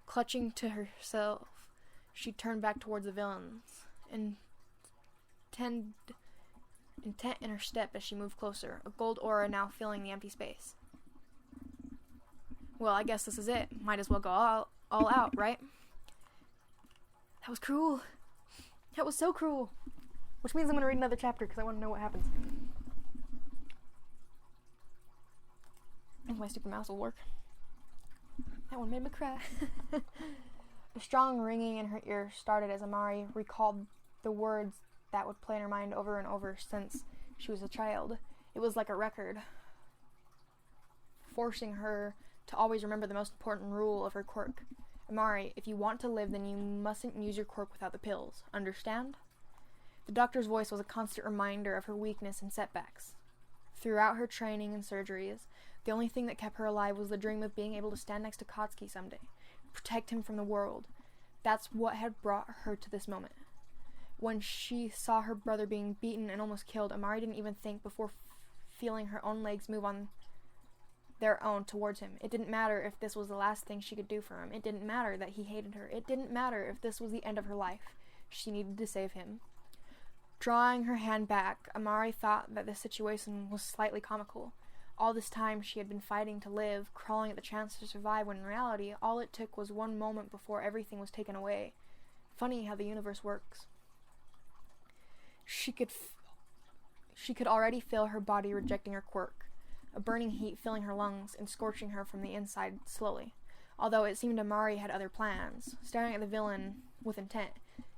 Clutching to herself, she turned back towards the villains, intent in her step as she moved closer, a gold aura now filling the empty space. Well, I guess this is it. Might as well go all out, right? That was cruel. That was so cruel. Which means I'm going to read another chapter because I want to know what happens. If my stupid mouse will work. That one made me cry. A strong ringing in her ear started as Amari recalled the words that would play in her mind over and over since she was a child. It was like a record, forcing her to always remember the most important rule of her quirk. Amari, if you want to live, then you mustn't use your quirk without the pills. Understand? The doctor's voice was a constant reminder of her weakness and setbacks. Throughout her training and surgeries, the only thing that kept her alive was the dream of being able to stand next to Katsuki someday, protect him from the world. That's what had brought her to this moment. When she saw her brother being beaten and almost killed, Amari didn't even think before feeling her own legs move on their own towards him. It didn't matter if this was the last thing she could do for him. It didn't matter that he hated her. It didn't matter if this was the end of her life. She needed to save him. Drawing her hand back, Amari thought that this situation was slightly comical. All this time she had been fighting to live, crawling at the chance to survive, when in reality all it took was one moment before everything was taken away. Funny how the universe works. She could already feel her body rejecting her quirk, a burning heat filling her lungs and scorching her from the inside slowly. Although it seemed Amari had other plans, staring at the villain with intent.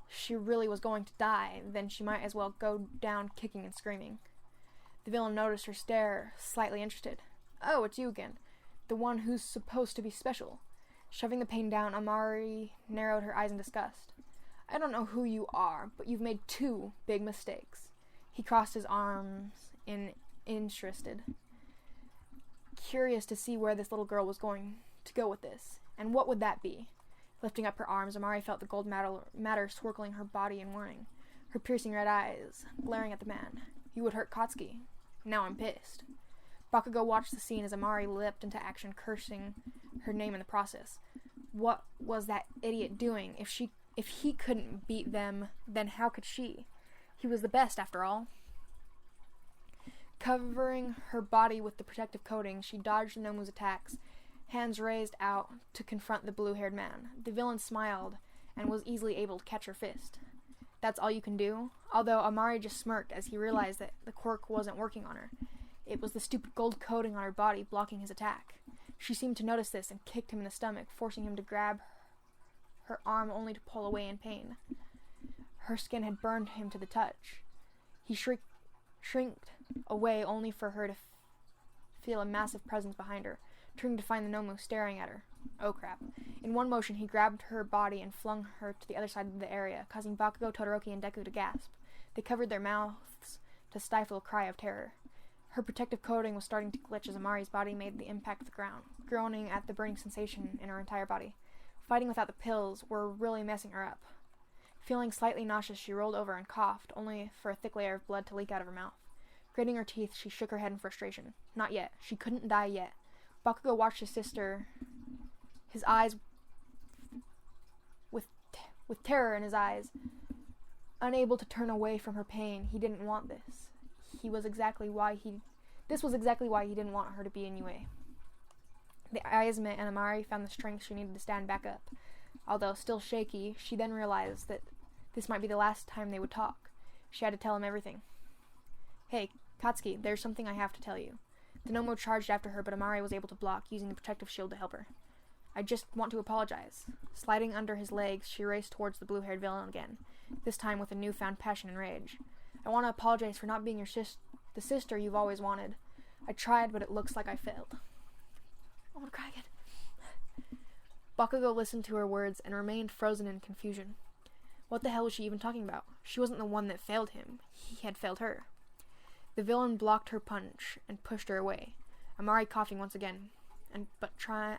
She really was going to die, then she might as well go down kicking and screaming. The villain noticed her stare, slightly interested. "Oh, it's you again. The one who's supposed to be special." Shoving the pain down, Amari narrowed her eyes in disgust. "I don't know who you are, but you've made 2 big mistakes." He crossed his arms interested, curious to see where this little girl was going to go with this. And what would that be? Lifting up her arms, Amari felt the gold matter swirling her body in warning. Her piercing red eyes glaring at the man. "You would hurt Katsuki. Now I'm pissed." Bakugo watched the scene as Amari leapt into action, cursing her name in the process. What was that idiot doing? If he couldn't beat them, then how could she? He was the best, after all. Covering her body with the protective coating, she dodged the Nomu's attacks, hands raised out to confront the blue-haired man. The villain smiled and was easily able to catch her fist. "That's all you can do?" Although Amari just smirked as he realized that the quirk wasn't working on her. It was the stupid gold coating on her body blocking his attack. She seemed to notice this and kicked him in the stomach, forcing him to grab her arm only to pull away in pain. Her skin had burned him to the touch. He shrinked away only for her to feel a massive presence behind her, turning to find the Nomu staring at her. Oh crap. In one motion, he grabbed her body and flung her to the other side of the area, causing Bakugo, Todoroki, and Deku to gasp. They covered their mouths to stifle a cry of terror. Her protective coating was starting to glitch as Amari's body made the impact with the ground, groaning at the burning sensation in her entire body. Fighting without the pills were really messing her up. Feeling slightly nauseous, she rolled over and coughed, only for a thick layer of blood to leak out of her mouth. Gritting her teeth, she shook her head in frustration. Not yet. She couldn't die yet. Bakugo watched his sister, his eyes with terror in his eyes, unable to turn away from her pain. He didn't want this. This was exactly why he didn't want her to be in UA. The eyes met, and Amari found the strength she needed to stand back up. Although still shaky, she then realized that this might be the last time they would talk. She had to tell him everything. "Hey, Katsuki, there's something I have to tell you." The Nomo charged after her, but Amari was able to block, using the protective shield to help her. "I just want to apologize." Sliding under his legs, she raced towards the blue-haired villain again, this time with a newfound passion and rage. "I want to apologize for not being the sister you've always wanted. I tried, but it looks like I failed." I want to cry again. Bakugo listened to her words and remained frozen in confusion. What the hell was she even talking about? She wasn't the one that failed him. He had failed her. The villain blocked her punch and pushed her away, Amari coughing once again, but trying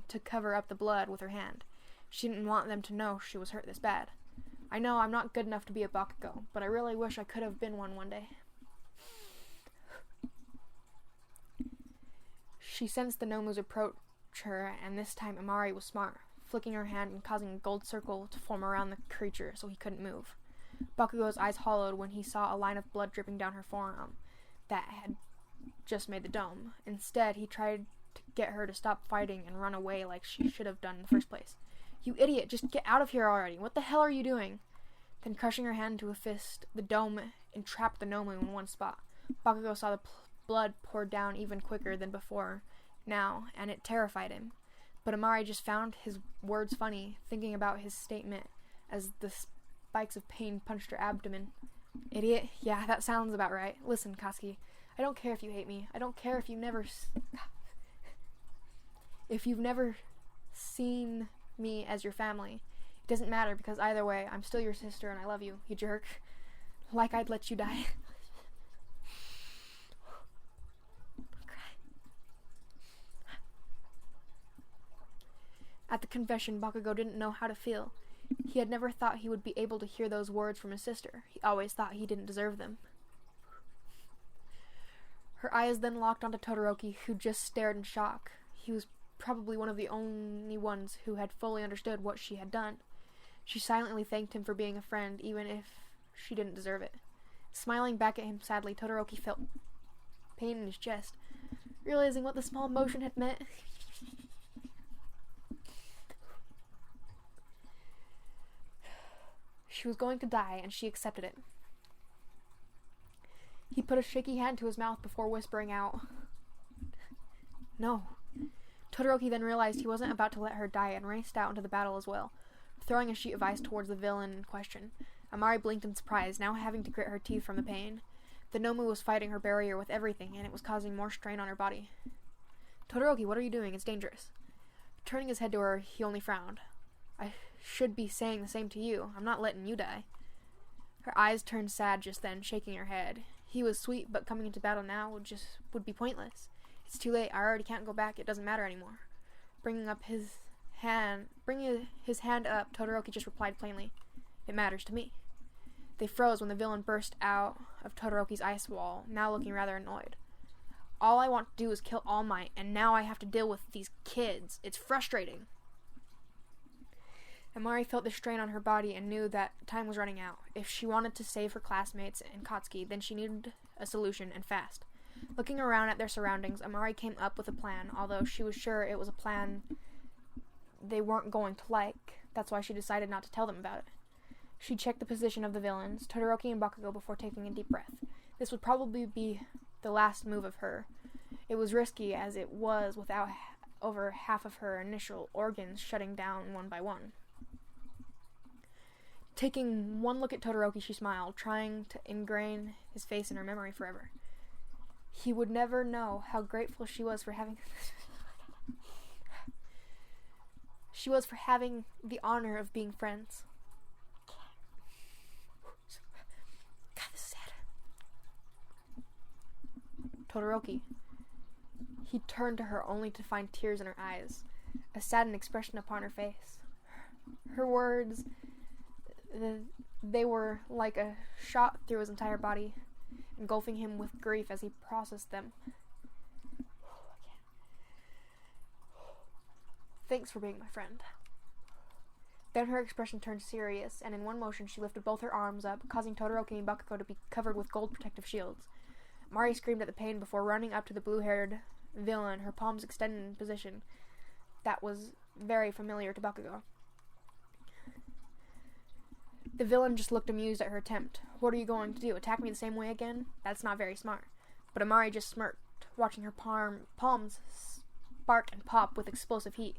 to cover up the blood with her hand. She didn't want them to know she was hurt this bad. "I know I'm not good enough to be a Bakugo, but I really wish I could have been one day." She sensed the Nomu's approach her, and this time Amari was smart, flicking her hand and causing a gold circle to form around the creature so he couldn't move. Bakugo's eyes hollowed when he saw a line of blood dripping down her forearm that had just made the dome. Instead, he tried to get her to stop fighting and run away like she should have done in the first place. "You idiot, just get out of here already. What the hell are you doing?" Then, crushing her hand into a fist, the dome entrapped the Nomu in one spot. Bakugo saw the blood pour down even quicker than before now, and it terrified him. But Amari just found his words funny, thinking about his statement as the spikes of pain punched her abdomen. "Idiot? Yeah, that sounds about right. Listen, Katsuki, I don't care if you hate me. I don't care if you've never seen me as your family. It doesn't matter, because either way, I'm still your sister and I love you, you jerk. Like I'd let you die." At the confession, Bakugo didn't know how to feel. He had never thought he would be able to hear those words from his sister. He always thought he didn't deserve them. Her eyes then locked onto Todoroki, who just stared in shock. He was probably one of the only ones who had fully understood what she had done. She silently thanked him for being a friend, even if she didn't deserve it. Smiling back at him sadly, Todoroki felt pain in his chest, realizing what the small motion had meant. She was going to die, and she accepted it. He put a shaky hand to his mouth before whispering out, "No." Todoroki then realized he wasn't about to let her die and raced out into the battle as well, throwing a sheet of ice towards the villain in question. Amari blinked in surprise, now having to grit her teeth from the pain. The Nomu was fighting her barrier with everything, and it was causing more strain on her body. "Todoroki, what are you doing? It's dangerous." Turning his head to her, he only frowned. "I should be saying the same to you. I'm not letting you die." Her eyes turned sad just then, shaking her head. He was sweet, but coming into battle now would be pointless. "It's too late. I already can't go back. It doesn't matter anymore." Bringing his hand up, Todoroki just replied plainly, "It matters to me." They froze when the villain burst out of Todoroki's ice wall, now looking rather annoyed. "All I want to do is kill All Might, and now I have to deal with these kids. It's frustrating." Amari felt the strain on her body and knew that time was running out. If she wanted to save her classmates and Katsuki, then she needed a solution, and fast. Looking around at their surroundings, Amari came up with a plan, although she was sure it was a plan they weren't going to like. That's why she decided not to tell them about it. She checked the position of the villains, Todoroki and Bakugo, before taking a deep breath. This would probably be the last move of her. It was risky, as it was without over half of her initial organs shutting down one by one. Taking one look at Todoroki, she smiled, trying to ingrain his face in her memory forever. He would never know how grateful she was for having the honor of being friends. God, this is sad. Todoroki. He turned to her only to find tears in her eyes, a saddened expression upon her face. Her words, they were like a shot through his entire body, engulfing him with grief as he processed them. "Thanks for being my friend." Then her expression turned serious, and in one motion she lifted both her arms up, causing Todoroki and Bakugo to be covered with gold protective shields. Mari screamed at the pain before running up to the blue-haired villain, her palms extended in a position that was very familiar to Bakugo. The villain just looked amused at her attempt. "What are you going to do, attack me the same way again? That's not very smart." But Amari just smirked, watching her palms spark and pop with explosive heat,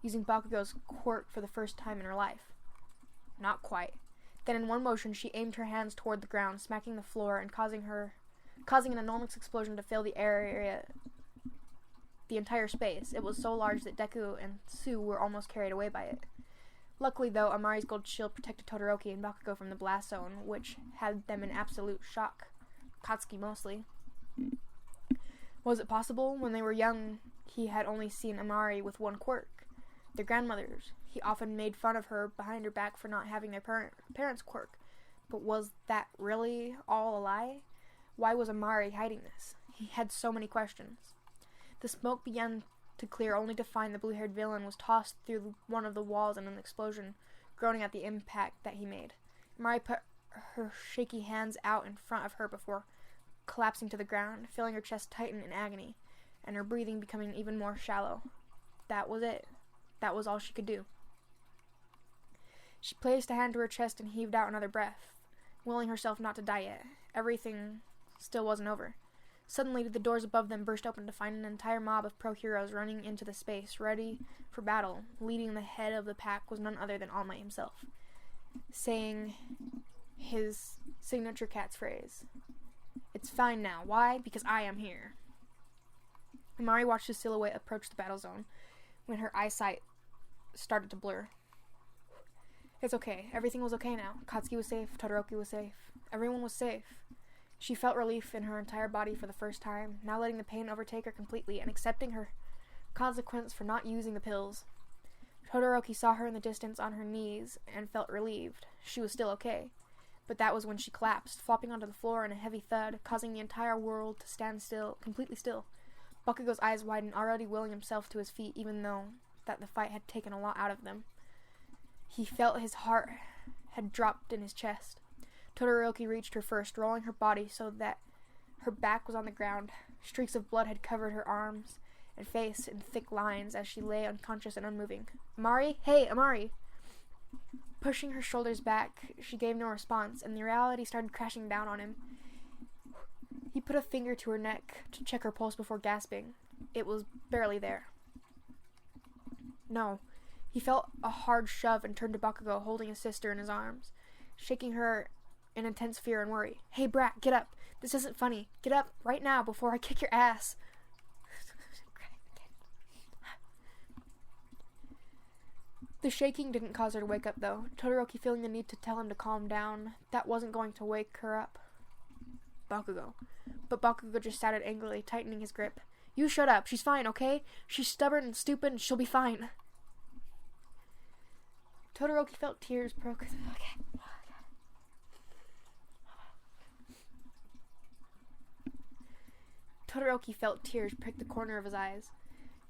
using Bakugo's quirk for the first time in her life. Not quite. Then in one motion she aimed her hands toward the ground, smacking the floor and causing an enormous explosion to fill the entire space. It was so large that Deku and Tsu were almost carried away by it. Luckily, though, Amari's gold shield protected Todoroki and Bakugo from the blast zone, which had them in absolute shock. Katsuki mostly. Was it possible? When they were young, he had only seen Amari with one quirk. Their grandmothers. He often made fun of her behind her back for not having their parents' quirk. But was that really all a lie? Why was Amari hiding this? He had so many questions. The smoke began to clear, only to find the blue-haired villain was tossed through one of the walls in an explosion, groaning at the impact that he made. Amari put her shaky hands out in front of her before collapsing to the ground, feeling her chest tighten in agony, and her breathing becoming even more shallow. That was it. That was all she could do. She placed a hand to her chest and heaved out another breath, willing herself not to die yet. Everything still wasn't over. Suddenly, the doors above them burst open to find an entire mob of pro-heroes running into the space, ready for battle. Leading the head of the pack was none other than All Might himself, saying his signature catchphrase, "It's fine now. Why? Because I am here." Amari watched his silhouette approach the battle zone when her eyesight started to blur. It's okay. Everything was okay now. Katsuki was safe. Todoroki was safe. Everyone was safe. She felt relief in her entire body for the first time, now letting the pain overtake her completely and accepting her consequence for not using the pills. Todoroki saw her in the distance on her knees and felt relieved. She was still okay. But that was when she collapsed, flopping onto the floor in a heavy thud, causing the entire world to stand still, completely still. Bakugo's eyes widened, already willing himself to his feet, even though that the fight had taken a lot out of them. He felt his heart had dropped in his chest. Todoroki reached her first, rolling her body so that her back was on the ground. Streaks of blood had covered her arms and face in thick lines as she lay unconscious and unmoving. Amari? Hey, Amari! Pushing her shoulders back, she gave no response, and the reality started crashing down on him. He put a finger to her neck to check her pulse before gasping. It was barely there. No. He felt a hard shove and turned to Bakugo, holding his sister in his arms, shaking her in intense fear and worry. Hey, brat, get up. This isn't funny. Get up right now before I kick your ass. The shaking didn't cause her to wake up, though. Todoroki feeling the need to tell him to calm down. That wasn't going to wake her up. Bakugo. But Bakugo just shouted angrily, tightening his grip. You shut up. She's fine, okay? She's stubborn and stupid, and she'll be fine. Todoroki felt tears broke. Todoroki felt tears prick the corner of his eyes,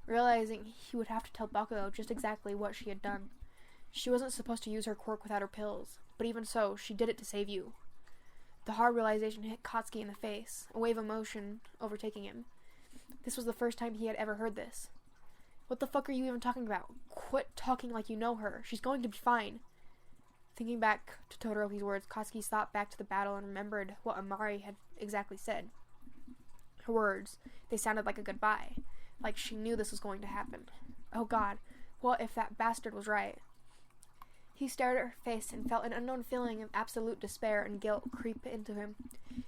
realizing he would have to tell Bakugo just exactly what she had done. She wasn't supposed to use her quirk without her pills, but even so, she did it to save you. The hard realization hit Katsuki in the face, a wave of emotion overtaking him. This was the first time he had ever heard this. What the fuck are you even talking about? Quit talking like you know her. She's going to be fine. Thinking back to Todoroki's words, Katsuki thought back to the battle and remembered what Amari had exactly said. Her words, they sounded like a goodbye, like she knew this was going to happen. Oh God, what if that bastard was right? He stared at her face and felt an unknown feeling of absolute despair and guilt creep into him.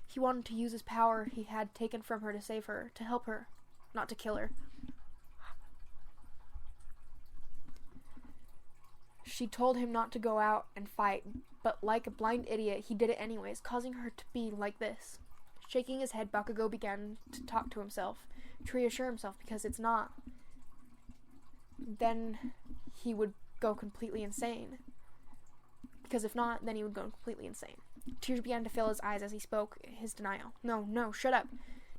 He wanted to use his power he had taken from her to save her, to help her, not to kill her. She told him not to go out and fight, but like a blind idiot, he did it anyways, causing her to be like this. Shaking his head, Bakugo began to talk to himself, to reassure himself, because it's not. Then he would go completely insane. Because if not, then he would go completely insane. Tears began to fill his eyes as he spoke his denial. No, shut up.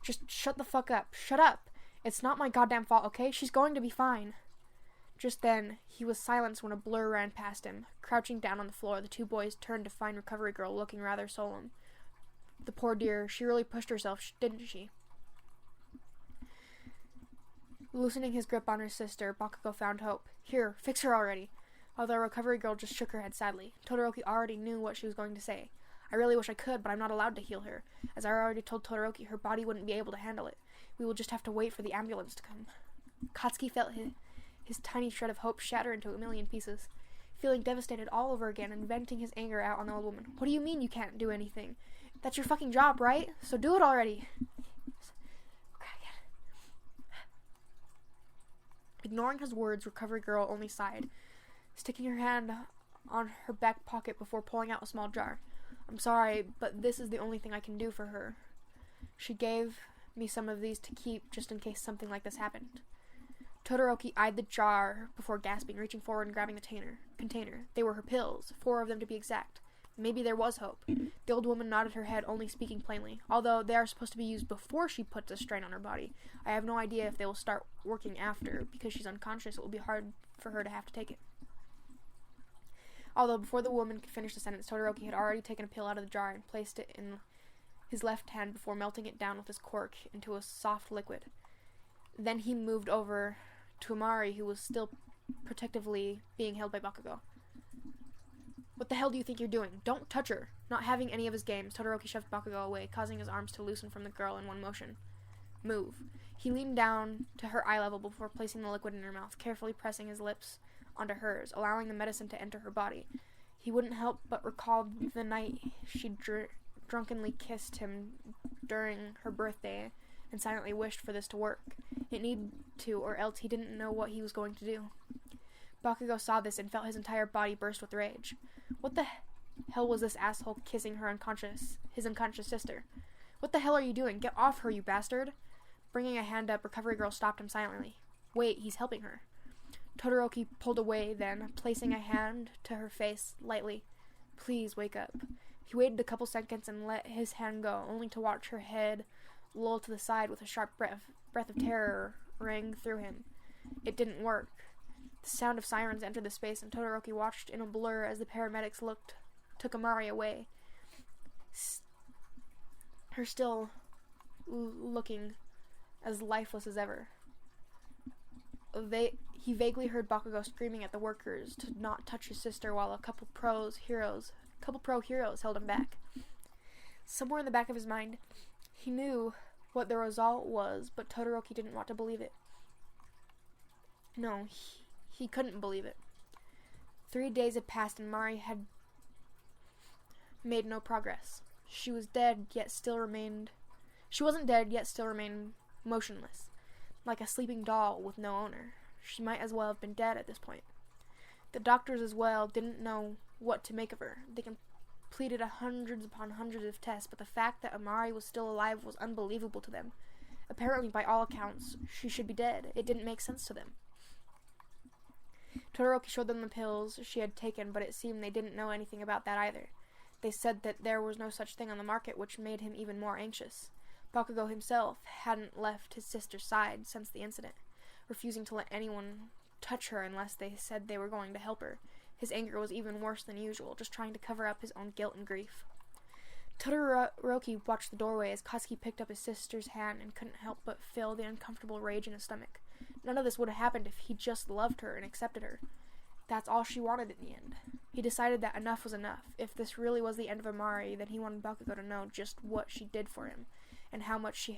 Just shut the fuck up. Shut up. It's not my goddamn fault, okay? She's going to be fine. Just then, he was silenced when a blur ran past him. Crouching down on the floor, the two boys turned to find Recovery Girl looking rather solemn. The poor dear, she really pushed herself, didn't she? Loosening his grip on her sister, Bakugo found hope. Here, fix her already. Although Recovery Girl just shook her head sadly. Todoroki already knew what she was going to say. I really wish I could, but I'm not allowed to heal her. As I already told Todoroki, her body wouldn't be able to handle it. We will just have to wait for the ambulance to come. Katsuki felt his tiny shred of hope shatter into a million pieces. Feeling devastated all over again and venting his anger out on the old woman. What do you mean you can't do anything? That's your fucking job, right? So do it already. Ignoring his words, Recovery Girl only sighed, sticking her hand on her back pocket before pulling out a small jar. I'm sorry, but this is the only thing I can do for her. She gave me some of these to keep just in case something like this happened. Todoroki eyed the jar before gasping, reaching forward and grabbing the container. They were her pills, 4 of them to be exact. Maybe there was hope. The old woman nodded her head, only speaking plainly. Although they are supposed to be used before she puts a strain on her body, I have no idea if they will start working after. Because she's unconscious, it will be hard for her to have to take it. Although before the woman could finish the sentence, Todoroki had already taken a pill out of the jar and placed it in his left hand before melting it down with his cork into a soft liquid. Then he moved over to Amari, who was still protectively being held by Bakugo. What the hell do you think you're doing? Don't touch her. Not having any of his games, Todoroki shoved Bakugo away, causing his arms to loosen from the girl in one motion. Move. He leaned down to her eye level before placing the liquid in her mouth, carefully pressing his lips onto hers, allowing the medicine to enter her body. He wouldn't help but recall the night she drunkenly kissed him during her birthday and silently wished for this to work. It needed to, or else he didn't know what he was going to do. Bakugo saw this and felt his entire body burst with rage. What the hell was this asshole kissing his unconscious sister? What the hell are you doing? Get off her, you bastard! Bringing a hand up, Recovery Girl stopped him silently. Wait, he's helping her. Todoroki pulled away then, placing a hand to her face lightly. Please wake up. He waited a couple seconds and let his hand go, only to watch her head loll to the side with a sharp breath of terror ring through him. It didn't work. The sound of sirens entered the space, and Todoroki watched in a blur as the paramedics took Amari away. her still looking as lifeless as ever. He vaguely heard Bakugo screaming at the workers to not touch his sister while a couple pro heroes held him back. Somewhere in the back of his mind, he knew what the result was, but Todoroki didn't want to believe it. No, he couldn't believe it. 3 days had passed and Mari had made no progress. She wasn't dead, yet still remained motionless, like a sleeping doll with no owner. She might as well have been dead at this point. The doctors as well didn't know what to make of her. They completed hundreds upon hundreds of tests, but the fact that Amari was still alive was unbelievable to them. Apparently, by all accounts, she should be dead. It didn't make sense to them. Todoroki showed them the pills she had taken, but it seemed they didn't know anything about that either. They said that there was no such thing on the market, which made him even more anxious. Bakugo himself hadn't left his sister's side since the incident, refusing to let anyone touch her unless they said they were going to help her. His anger was even worse than usual, just trying to cover up his own guilt and grief. Todoroki watched the doorway as Katsuki picked up his sister's hand and couldn't help but feel the uncomfortable rage in his stomach. None of this would have happened if he just loved her and accepted her. That's all she wanted in the end. He decided that enough was enough. If this really was the end of Amari, then he wanted Bakugo to know just what she did for him, and how much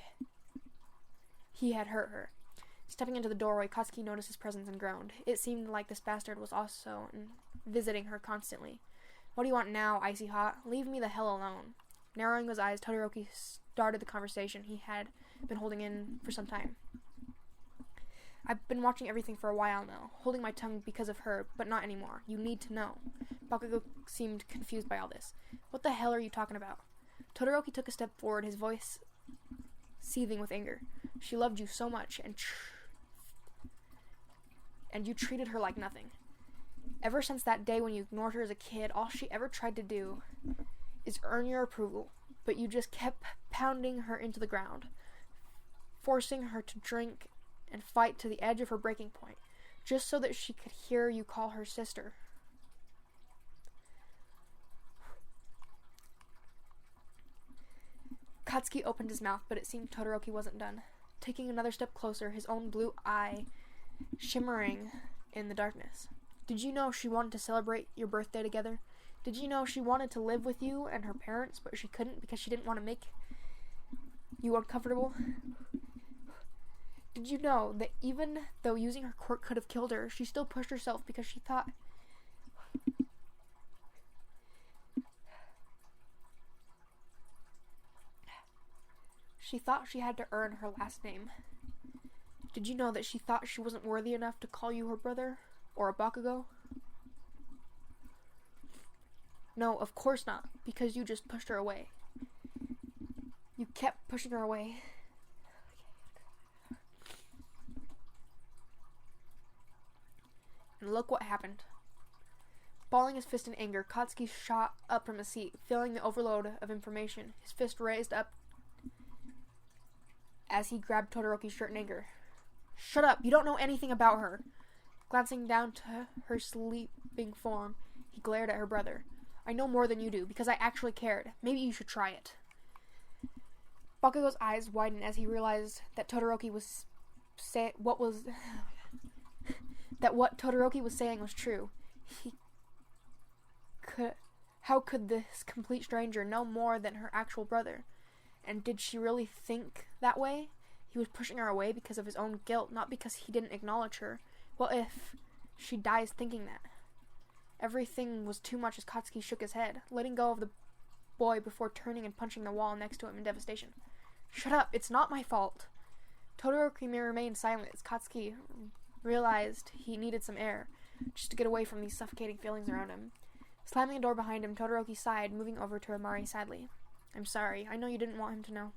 he had hurt her. Stepping into the doorway, Katsuki noticed his presence and groaned. It seemed like this bastard was also visiting her constantly. What do you want now, icy hot? Leave me the hell alone. Narrowing his eyes, Todoroki started the conversation he had been holding in for some time. I've been watching everything for a while now, holding my tongue because of her, but not anymore. You need to know. Bakugo seemed confused by all this. What the hell are you talking about? Todoroki took a step forward, his voice seething with anger. She loved you so much, and you treated her like nothing. Ever since that day when you ignored her as a kid, all she ever tried to do is earn your approval, but you just kept pounding her into the ground, forcing her to drink and fight to the edge of her breaking point, just so that she could hear you call her sister. Katsuki opened his mouth, but it seemed Todoroki wasn't done. Taking another step closer, his own blue eye shimmering in the darkness. Did you know she wanted to celebrate your birthday together? Did you know she wanted to live with you and her parents, but she couldn't because she didn't want to make you uncomfortable? Did you know that even though using her quirk could have killed her, she still pushed herself because she thought she had to earn her last name? Did you know that she thought she wasn't worthy enough to call you her brother? Or a Bakugo? No, of course not, because you just pushed her away. You kept pushing her away. And look what happened. Balling his fist in anger, Katsuki shot up from his seat, feeling the overload of information. His fist raised up as he grabbed Todoroki's shirt in anger. Shut up! You don't know anything about her! Glancing down to her sleeping form, he glared at her brother. I know more than you do, because I actually cared. Maybe you should try it. Bakugo's eyes widened as he realized that what Todoroki was saying was true. How could this complete stranger know more than her actual brother? And did she really think that way? He was pushing her away because of his own guilt, not because he didn't acknowledge her. What if she dies thinking that? Everything was too much as Katsuki shook his head, letting go of the boy before turning and punching the wall next to him in devastation. Shut up, it's not my fault. Todoroki remained silent as Katsuki realized he needed some air, just to get away from these suffocating feelings around him. Slamming the door behind him, Todoroki sighed, moving over to Amari sadly. I'm sorry, I know you didn't want him to know.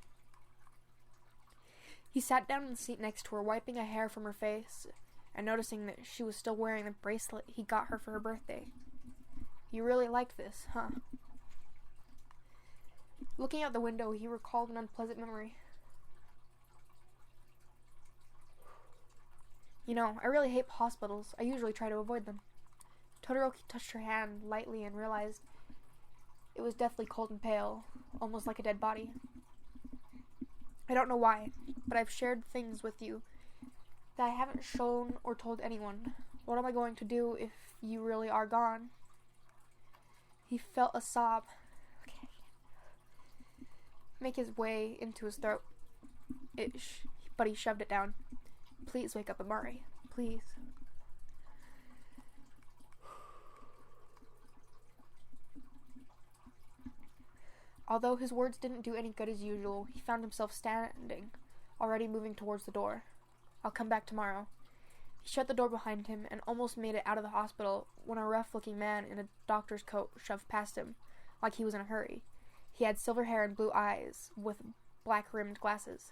He sat down in the seat next to her, wiping a hair from her face, and noticing that she was still wearing the bracelet he got her for her birthday. You really liked this, huh? Looking out the window, he recalled an unpleasant memory. You know, I really hate hospitals. I usually try to avoid them. Todoroki touched her hand lightly and realized It was deathly cold and pale, almost like a dead body. I don't know why, but I've shared things with you that I haven't shown or told anyone. What am I going to do if you really are gone? He felt a sob make his way into his throat, but he shoved it down. Please wake up, Amari. Please. Although his words didn't do any good as usual, he found himself standing, already moving towards the door. I'll come back tomorrow. He shut the door behind him and almost made it out of the hospital when a rough-looking man in a doctor's coat shoved past him, like he was in a hurry. He had silver hair and blue eyes, with black-rimmed glasses.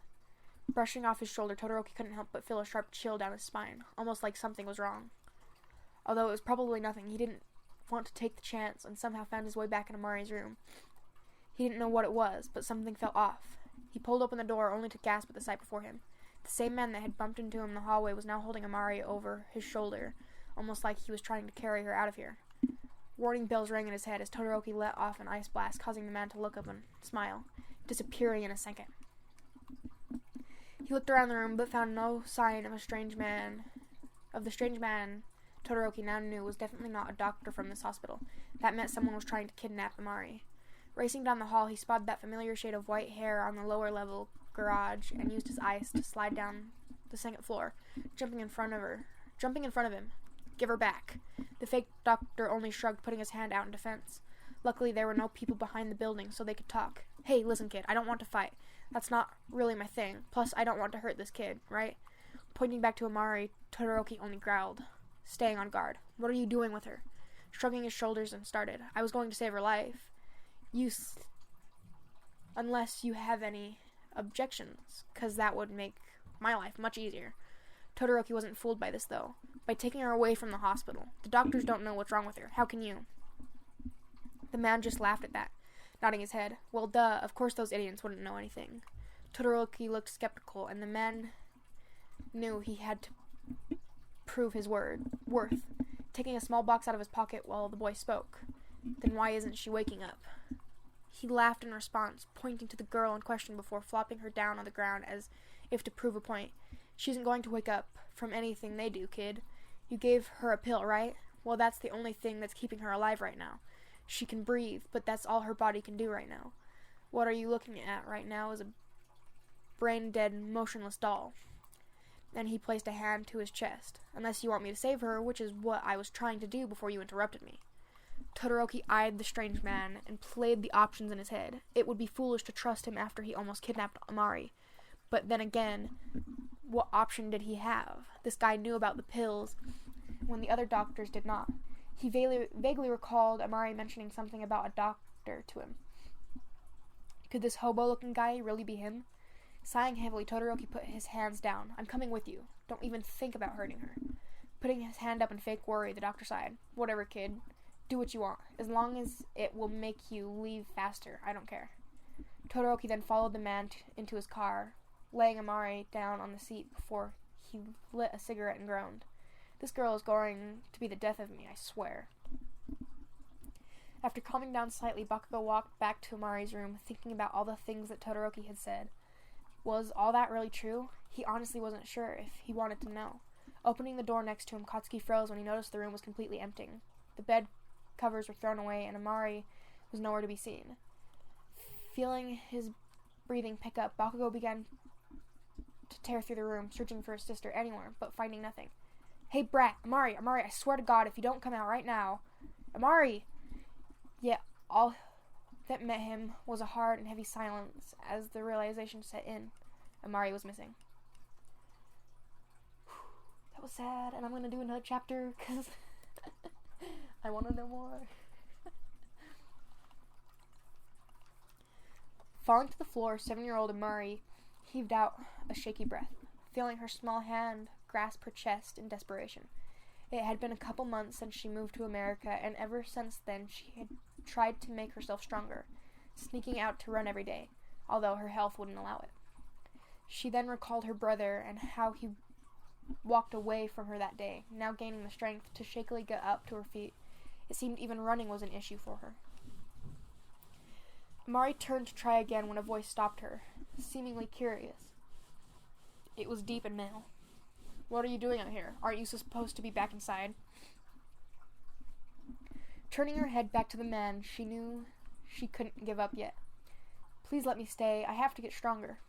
Brushing off his shoulder, Todoroki couldn't help but feel a sharp chill down his spine, almost like something was wrong. Although it was probably nothing, he didn't want to take the chance and somehow found his way back in Amari's room. He didn't know what it was, but something felt off. He pulled open the door only to gasp at the sight before him. The same man that had bumped into him in the hallway was now holding Amari over his shoulder, almost like he was trying to carry her out of here. Warning bells rang in his head as Todoroki let off an ice blast, causing the man to look up and smile, disappearing in a second. He looked around the room, but found no sign of the strange man Todoroki now knew was definitely not a doctor from this hospital. That meant someone was trying to kidnap Amari. Racing down the hall, he spotted that familiar shade of white hair on the lower level garage and used his ice to slide down the second floor, jumping in front of him. Give her back. The fake doctor only shrugged, putting his hand out in defense. Luckily, there were no people behind the building, so they could talk. Hey, listen, kid, I don't want to fight. That's not really my thing. Plus, I don't want to hurt this kid, right? Pointing back to Amari, Todoroki only growled, staying on guard. What are you doing with her? Shrugging his shoulders and started. I was going to save her life. Unless you have any objections, because that would make my life much easier. Todoroki wasn't fooled by this, though. By taking her away from the hospital. The doctors don't know what's wrong with her. How can you? The man just laughed at that, nodding his head. Well, duh, of course those idiots wouldn't know anything. Todoroki looked skeptical, and the man knew he had to prove his worth, taking a small box out of his pocket while the boy spoke. Then why isn't she waking up? He laughed in response, pointing to the girl in question before flopping her down on the ground as if to prove a point. She isn't going to wake up from anything they do, kid. You gave her a pill, right? Well, that's the only thing that's keeping her alive right now. She can breathe, but that's all her body can do right now. What are you looking at right now is a brain-dead, motionless doll. Then he placed a hand to his chest. Unless you want me to save her, which is what I was trying to do before you interrupted me. Todoroki eyed the strange man and played the options in his head. It would be foolish to trust him after he almost kidnapped Amari. But then again, what option did he have? This guy knew about the pills when the other doctors did not. He vaguely recalled Amari mentioning something about a doctor to him. Could this hobo-looking guy really be him? Sighing heavily, Todoroki put his hands down. I'm coming with you. Don't even think about hurting her. Putting his hand up in fake worry, the doctor sighed. Whatever, kid. Do what you want. As long as it will make you leave faster, I don't care. Todoroki then followed the man into his car, laying Amari down on the seat before he lit a cigarette and groaned. This girl is going to be the death of me, I swear. After calming down slightly, Bakugo walked back to Amari's room, thinking about all the things that Todoroki had said. Was all that really true? He honestly wasn't sure if he wanted to know. Opening the door next to him, Katsuki froze when he noticed the room was completely empty. The bed covers were thrown away, and Amari was nowhere to be seen. Feeling his breathing pick up, Bakugo began to tear through the room, searching for his sister anywhere, but finding nothing. Hey, brat, Amari, I swear to God, if you don't come out right now. Amari! Yet all that met him was a hard and heavy silence as the realization set in. Amari was missing. That was sad, and I'm going to do another chapter, because I want to know more. Falling to the floor, 7-year-old Amari heaved out a shaky breath, feeling her small hand grasp her chest in desperation. It had been a couple months since she moved to America, and ever since then she had tried to make herself stronger, sneaking out to run every day, although her health wouldn't allow it. She then recalled her brother and how he walked away from her that day, now gaining the strength to shakily get up to her feet. It seemed even running was an issue for her. Amari turned to try again when a voice stopped her, seemingly curious. It was deep and male. What are you doing out here? Aren't you supposed to be back inside? Turning her head back to the man, she knew she couldn't give up yet. Please let me stay. I have to get stronger.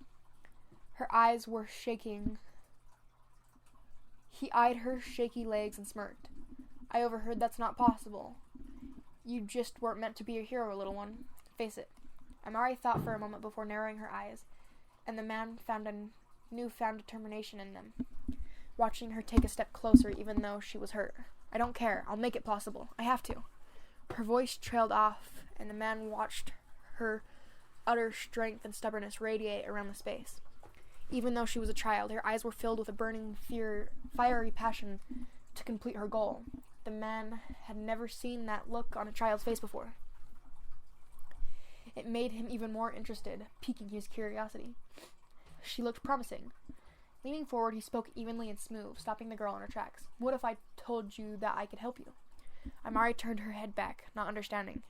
Her eyes were shaking. He eyed her shaky legs and smirked. I overheard that's not possible. You just weren't meant to be a hero, little one. Face it. Amari thought for a moment before narrowing her eyes, and the man found a newfound determination in them, watching her take a step closer even though she was hurt. I don't care. I'll make it possible. I have to. Her voice trailed off, and the man watched her utter strength and stubbornness radiate around the space. Even though she was a child, her eyes were filled with a burning, fiery passion to complete her goal. The man had never seen that look on a child's face before. It made him even more interested, piquing his curiosity. She looked promising. Leaning forward, he spoke evenly and smooth, stopping the girl in her tracks. What if I told you that I could help you? Amari turned her head back, not understanding.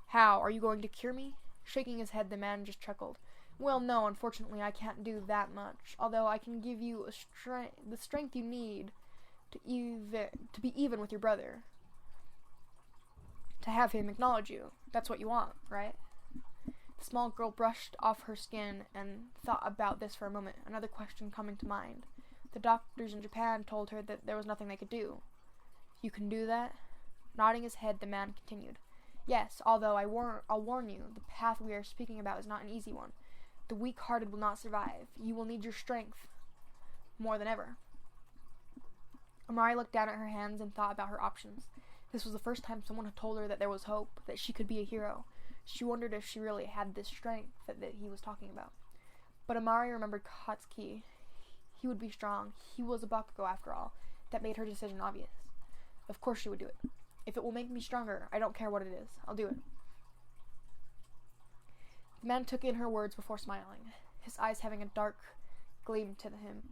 How? Are you going to cure me? Shaking his head, the man just chuckled. Well, no, unfortunately, I can't do that much, although I can give you the strength you need to be even with your brother. To have him acknowledge you. That's what you want, right? The small girl brushed off her skin and thought about this for a moment, another question coming to mind. The doctors in Japan told her that there was nothing they could do. You can do that? Nodding his head, the man continued. Yes, although I'll warn you, the path we are speaking about is not an easy one. The weak-hearted will not survive. You will need your strength more than ever. Amari looked down at her hands and thought about her options. This was the first time someone had told her that there was hope, that she could be a hero. She wondered if she really had this strength that he was talking about. But Amari remembered Katsuki. He would be strong. He was a bakugo after all. That made her decision obvious. Of course she would do it. If it will make me stronger, I don't care what it is. I'll do it. The man took in her words before smiling, his eyes having a dark gleam to him.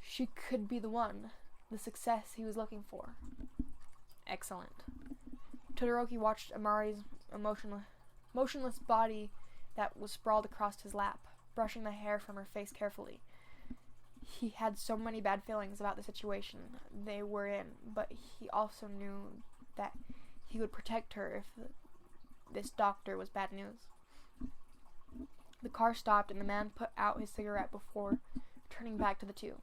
She could be the one, the success he was looking for. Excellent. Todoroki watched Amari's motionless body that was sprawled across his lap, brushing the hair from her face carefully. He had so many bad feelings about the situation they were in, but he also knew that he would protect her if this doctor was bad news. The car stopped and the man put out his cigarette before turning back to the two.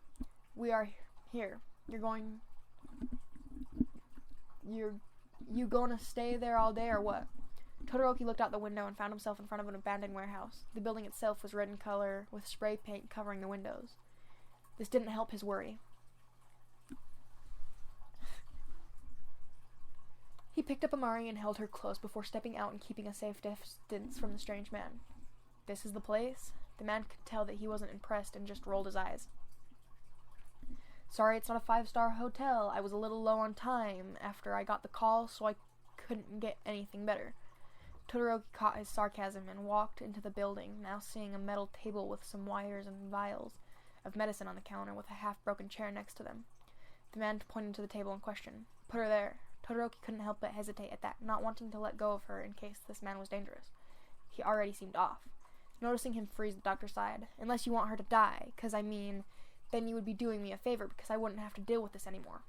We are here. You gonna stay there all day or what? Todoroki looked out the window and found himself in front of an abandoned warehouse. The building itself was red in color, with spray paint covering the windows. This didn't help his worry. He picked up Amari and held her close before stepping out and keeping a safe distance from the strange man. This is the place? The man could tell that he wasn't impressed and just rolled his eyes. Sorry, it's not a 5-star hotel. I was a little low on time after I got the call, so I couldn't get anything better. Todoroki caught his sarcasm and walked into the building, now seeing a metal table with some wires and vials of medicine on the counter with a half-broken chair next to them. The man pointed to the table in question. Put her there. Todoroki couldn't help but hesitate at that, not wanting to let go of her in case this man was dangerous. He already seemed off. Noticing him freeze, the doctor sighed. Unless you want her to die, then you would be doing me a favor because I wouldn't have to deal with this anymore.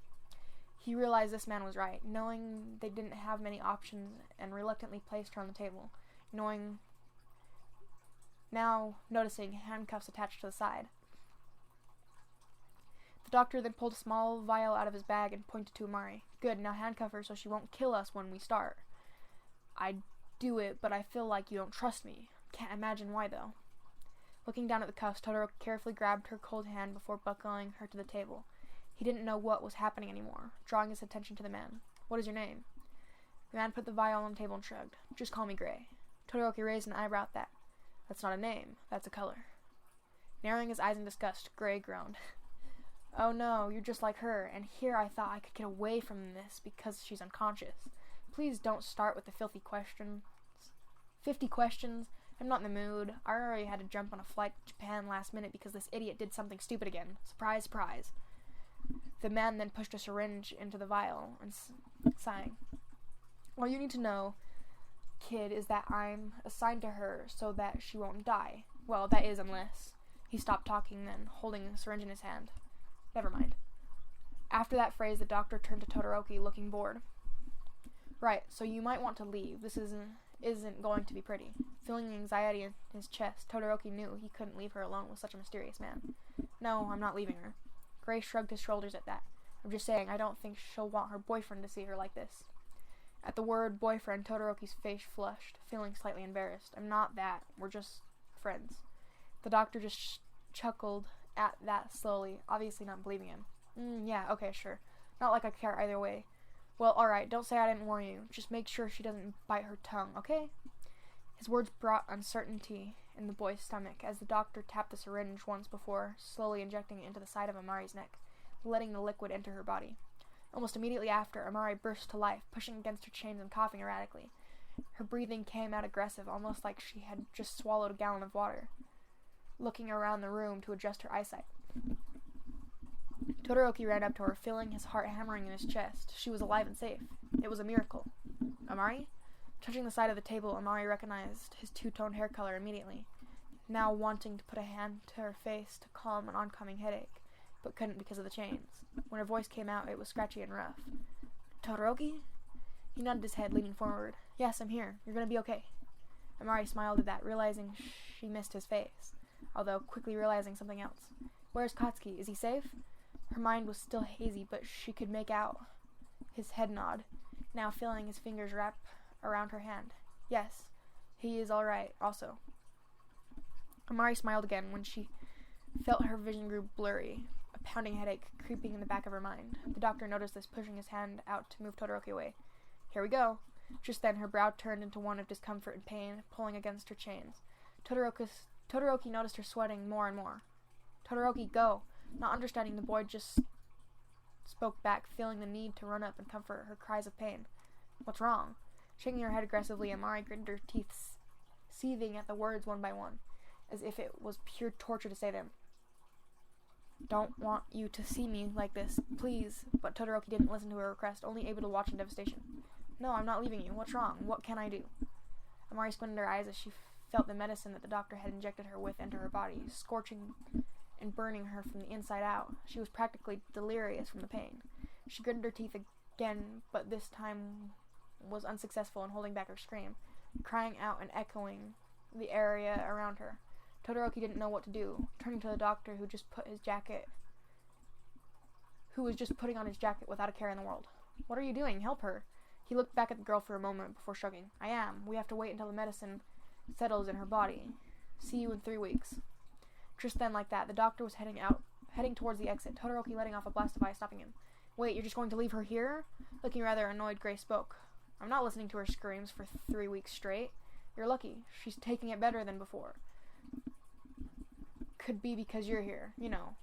He realized this man was right, knowing they didn't have many options, and reluctantly placed her on the table, noticing handcuffs attached to the side. The doctor then pulled a small vial out of his bag and pointed to Amari. Good, now handcuff her so she won't kill us when we start. I'd do it, but I feel like you don't trust me. Can't imagine why, though. Looking down at the cuffs, Todoroki carefully grabbed her cold hand before buckling her to the table. He didn't know what was happening anymore, drawing his attention to the man. What is your name? The man put the vial on the table and shrugged. Just call me Gray. Todoroki raised an eyebrow at that. That's not a name. That's a color. Narrowing his eyes in disgust, Gray groaned. Oh no, you're just like her, and here I thought I could get away from this because she's unconscious. Please don't start with the filthy questions. 50 questions? I'm not in the mood. I already had to jump on a flight to Japan last minute because this idiot did something stupid again. Surprise, surprise. The man then pushed a syringe into the vial and sighing. All you need to know, kid, is that I'm assigned to her so that she won't die. Well, that is unless... He stopped talking then, holding a syringe in his hand. Never mind. After that phrase, the doctor turned to Todoroki, looking bored. Right, so you might want to leave. This isn't going to be pretty. Feeling the anxiety in his chest, Todoroki knew he couldn't leave her alone with such a mysterious man. No, I'm not leaving her. Gray shrugged his shoulders at that. I'm just saying, I don't think she'll want her boyfriend to see her like this. At the word boyfriend, Todoroki's face flushed, feeling slightly embarrassed. I'm not that. We're just friends. The doctor just chuckled at that slowly, obviously not believing him. Yeah, okay, sure. Not like I care either way. Well, alright, don't say I didn't warn you. Just make sure she doesn't bite her tongue, okay? His words brought uncertainty in the boy's stomach as the doctor tapped the syringe once before, slowly injecting it into the side of Amari's neck, letting the liquid enter her body. Almost immediately after, Amari burst to life, pushing against her chains and coughing erratically. Her breathing came out aggressive, almost like she had just swallowed a gallon of water, looking around the room to adjust her eyesight. Todoroki ran up to her, feeling his heart hammering in his chest. She was alive and safe. It was a miracle. Amari? Touching the side of the table, Amari recognized his two-tone hair color immediately, now wanting to put a hand to her face to calm an oncoming headache, but couldn't because of the chains. When her voice came out, it was scratchy and rough. Todoroki? He nodded his head, leaning forward. Yes, I'm here. You're gonna be okay. Amari smiled at that, realizing she missed his face, although quickly realizing something else. Where's Katsuki? Is he safe? Her mind was still hazy, but she could make out his head nod, now feeling his fingers wrap around her hand. Yes, he is all right, also. Amari smiled again when she felt her vision grew blurry, a pounding headache creeping in the back of her mind. The doctor noticed this, pushing his hand out to move Todoroki away. Here we go. Just then, her brow turned into one of discomfort and pain, pulling against her chains. Todoroki noticed her sweating more and more. Todoroki, go. Not understanding, the boy just spoke back, feeling the need to run up and comfort her cries of pain. What's wrong? Shaking her head aggressively, Amari gritted her teeth, seething at the words one by one, as if it was pure torture to say them. Don't want you to see me like this, please. But Todoroki didn't listen to her request, only able to watch in devastation. No, I'm not leaving you. What's wrong? What can I do? Amari squinted her eyes as she felt the medicine that the doctor had injected her with enter her body, scorching and burning her from the inside out. She was practically delirious from the pain. She gritted her teeth again, but this time was unsuccessful in holding back her scream, crying out and echoing the area around her. Todoroki didn't know what to do, turning to the doctor who was just putting on his jacket without a care in the world. What are you doing? Help her. He looked back at the girl for a moment before shrugging. I am. We have to wait until the medicine settles in her body. See you in 3 weeks. Just then, like that, the doctor was heading towards the exit, Todoroki letting off a blast of ice, stopping him. Wait, you're just going to leave her here? Looking rather annoyed, Gray spoke. I'm not listening to her screams for 3 weeks straight. You're lucky. She's taking it better than before. Could be because you're here, you know.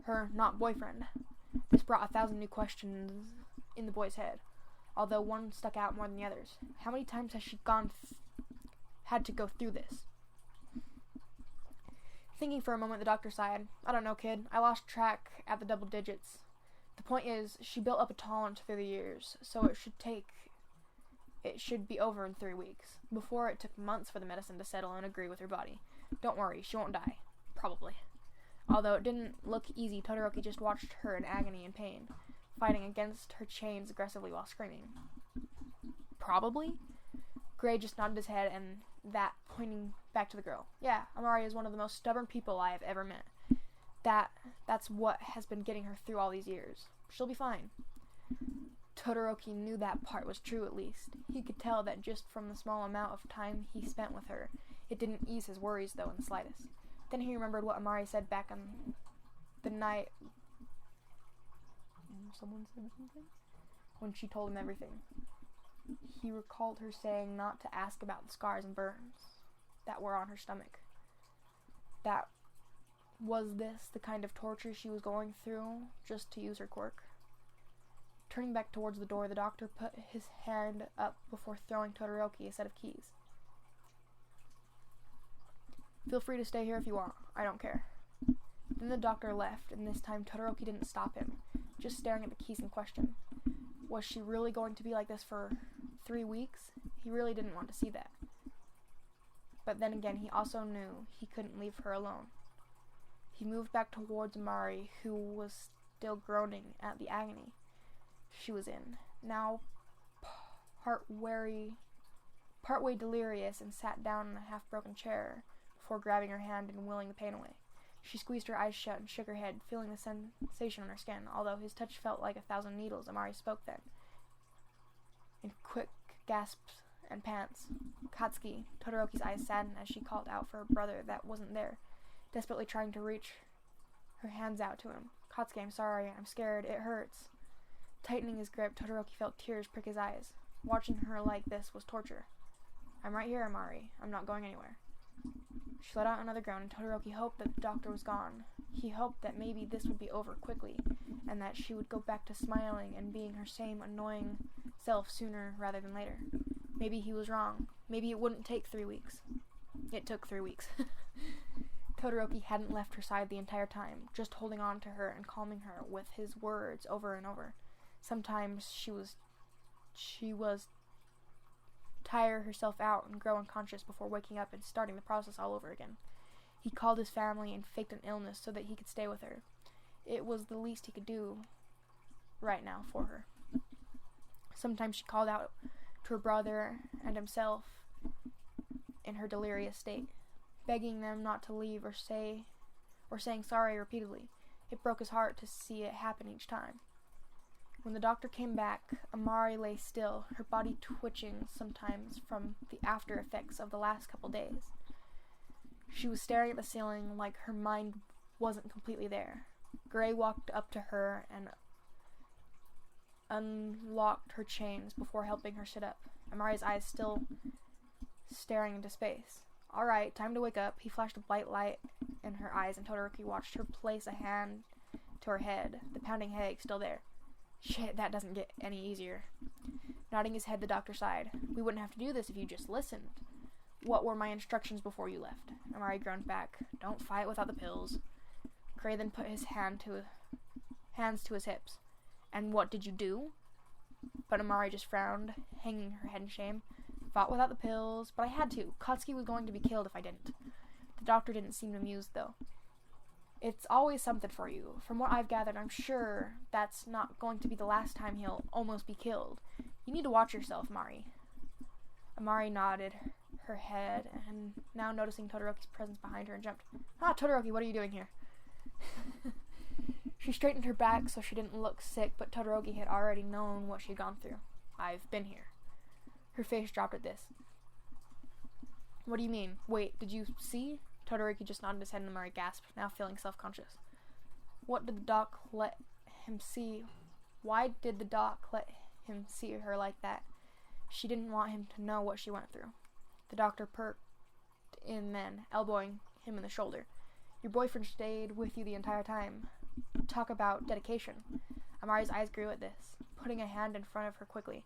Her not boyfriend. This brought 1,000 new questions in the boy's head, although one stuck out more than the others. How many times has she had to go through this? Thinking for a moment, the doctor sighed. I don't know, kid. I lost track at the double digits. The point is, she built up a tolerance through the years, so it should be over in 3 weeks. Before, it took months for the medicine to settle and agree with her body. Don't worry, she won't die. Probably. Although it didn't look easy, Todoroki just watched her in agony and pain, fighting against her chains aggressively while screaming. Probably? Gray just nodded his head, and that pointing back to the girl. Yeah, Amari is one of the most stubborn people I have ever met. That's what has been getting her through all these years. She'll be fine. Todoroki knew that part was true, at least. He could tell that just from the small amount of time he spent with her. It didn't ease his worries, though, in the slightest. Then he remembered what Amari said back on the night... Someone said something? When she told him everything. He recalled her saying not to ask about the scars and burns that were on her stomach. Was this the kind of torture she was going through just to use her quirk? Turning back towards the door, the doctor put his hand up before throwing Todoroki a set of keys. Feel free to stay here if you want. I don't care. Then the doctor left, and this time Todoroki didn't stop him, just staring at the keys in question. Was she really going to be like this for 3 weeks, he really didn't want to see that. But then again, he also knew he couldn't leave her alone. He moved back towards Amari, who was still groaning at the agony she was in, now partway delirious, and sat down in a half-broken chair before grabbing her hand and willing the pain away. She squeezed her eyes shut and shook her head, feeling the sensation on her skin. Although his touch felt like 1,000 needles, Amari spoke then, in quick gasps and pants. Katsuki. Todoroki's eyes saddened as she called out for her brother that wasn't there, desperately trying to reach her hands out to him. Katsuki, I'm sorry, I'm scared, it hurts. Tightening his grip, Todoroki felt tears prick his eyes. Watching her like this was torture. I'm right here, Amari. I'm not going anywhere. She let out another groan, and Todoroki hoped that the doctor was gone. He hoped that maybe this would be over quickly, and that she would go back to smiling and being her same annoying self sooner rather than later. Maybe he was wrong. Maybe it wouldn't take 3 weeks. It took 3 weeks. Todoroki hadn't left her side the entire time, just holding on to her and calming her with his words over and over. Sometimes she was tire herself out and grow unconscious before waking up and starting the process all over again. He called his family and faked an illness so that he could stay with her. It was the least he could do right now for her. Sometimes she called out to her brother and himself in her delirious state, begging them not to leave or saying sorry repeatedly. It broke his heart to see it happen each time. When the doctor came back, Amari lay still, her body twitching sometimes from the after effects of the last couple days. She was staring at the ceiling like her mind wasn't completely there. Gray walked up to her and unlocked her chains before helping her sit up, Amari's eyes still staring into space. All right, time to wake up. He flashed a bright light in her eyes, and Todoroki watched her place a hand to her head, the pounding headache still there. Shit, that doesn't get any easier. Nodding his head, the doctor sighed. We wouldn't have to do this if you just listened. What were my instructions before you left? Amari groaned back. Don't fight without the pills. Gray then put his hands to his hips. And what did you do? But Amari just frowned, hanging her head in shame. Fought without the pills, but I had to. Katsuki was going to be killed if I didn't. The doctor didn't seem amused, though. It's always something for you. From what I've gathered, I'm sure that's not going to be the last time he'll almost be killed. You need to watch yourself, Mari. Amari nodded her head, and now noticing Todoroki's presence behind her, and jumped. Ah, Todoroki, what are you doing here? She straightened her back so she didn't look sick, but Todoroki had already known what she'd gone through. I've been here. Her face dropped at this. What do you mean? Wait, did you see? Todoroki just nodded his head and Amari gasped, now feeling self-conscious. What did the doc let him see? Why did the doc let him see her like that? She didn't want him to know what she went through. The doctor perked in then, elbowing him in the shoulder. Your boyfriend stayed with you the entire time. Talk about dedication. Amari's eyes grew at this, putting a hand in front of her quickly.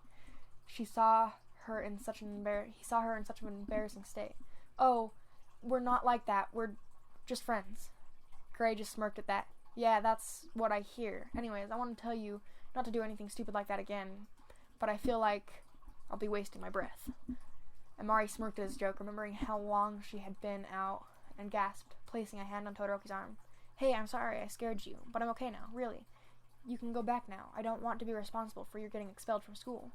He saw her in such an embarrassing state. Oh, we're not like that. We're just friends. Gray just smirked at that. Yeah, that's what I hear. Anyways, I want to tell you not to do anything stupid like that again, but I feel like I'll be wasting my breath. Amari smirked at his joke, remembering how long she had been out, and gasped, placing a hand on Todoroki's arm. Hey, I'm sorry I scared you, but I'm okay now, really. You can go back now. I don't want to be responsible for your getting expelled from school.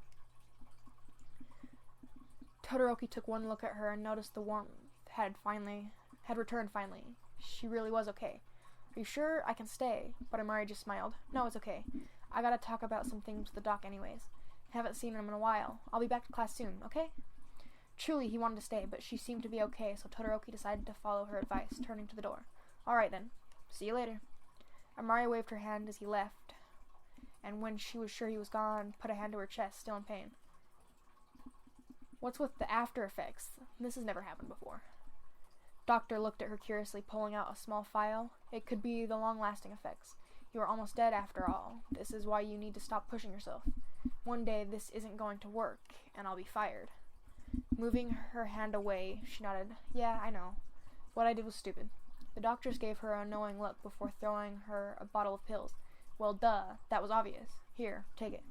Todoroki took one look at her and noticed the warmth had returned finally. She really was okay. Are you sure I can stay? But Amari just smiled. No, it's okay. I gotta talk about some things with the doc anyways. Haven't seen him in a while. I'll be back to class soon, okay? Truly, he wanted to stay, but she seemed to be okay, so Todoroki decided to follow her advice, turning to the door. Alright then. See you later. Amari waved her hand as he left, and when she was sure he was gone, put a hand to her chest, still in pain. What's with the after effects? This has never happened before. Doctor looked at her curiously, pulling out a small file. It could be the long-lasting effects. You are almost dead after all. This is why you need to stop pushing yourself. One day this isn't going to work, and I'll be fired. Moving her hand away, she nodded. Yeah, I know. What I did was stupid. The doctors gave her a knowing look before throwing her a bottle of pills. Well, duh, that was obvious. Here, take it.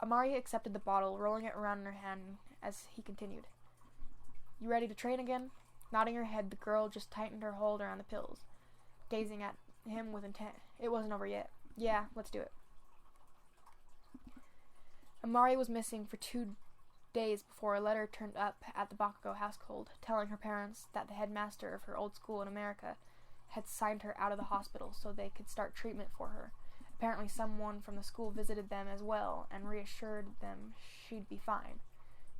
Amari accepted the bottle, rolling it around in her hand as he continued. You ready to train again? Nodding her head, the girl just tightened her hold around the pills, gazing at him with intent. It wasn't over yet. Yeah, let's do it. Amari was missing for 2 days before a letter turned up at the Bakugo household, telling her parents that the headmaster of her old school in America had signed her out of the hospital so they could start treatment for her. Apparently someone from the school visited them as well and reassured them she'd be fine.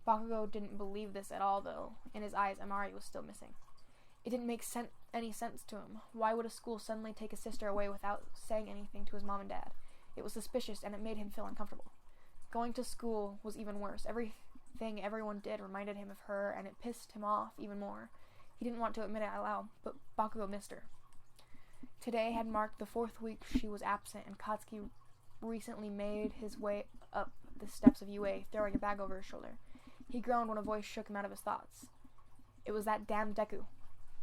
Bakugo didn't believe this at all, though. In his eyes, Amari was still missing. It didn't make any sense to him. Why would a school suddenly take a sister away without saying anything to his mom and dad? It was suspicious, and it made him feel uncomfortable. Going to school was even worse. Everything everyone did reminded him of her, and it pissed him off even more. He didn't want to admit it out loud, but Bakugo missed her. Today had marked the 4th week she was absent, and Katsuki recently made his way up the steps of UA, throwing a bag over his shoulder. He groaned when a voice shook him out of his thoughts. It was that damn Deku.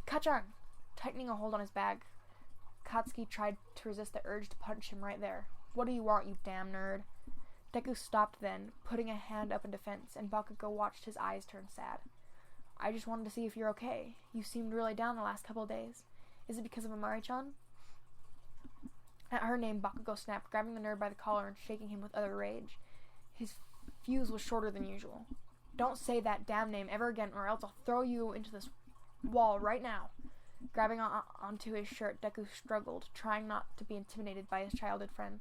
Kachan! Tightening a hold on his bag, Katsuki tried to resist the urge to punch him right there. What do you want, you damn nerd? Deku stopped then, putting a hand up in defense, and Bakugo watched his eyes turn sad. I just wanted to see if you're okay. You seemed really down the last couple of days. Is it because of Amari-chan? At her name, Bakugo snapped, grabbing the nerd by the collar and shaking him with utter rage. His fuse was shorter than usual. Don't say that damn name ever again, or else I'll throw you into this wall right now. Grabbing onto his shirt, Deku struggled, trying not to be intimidated by his childhood friend.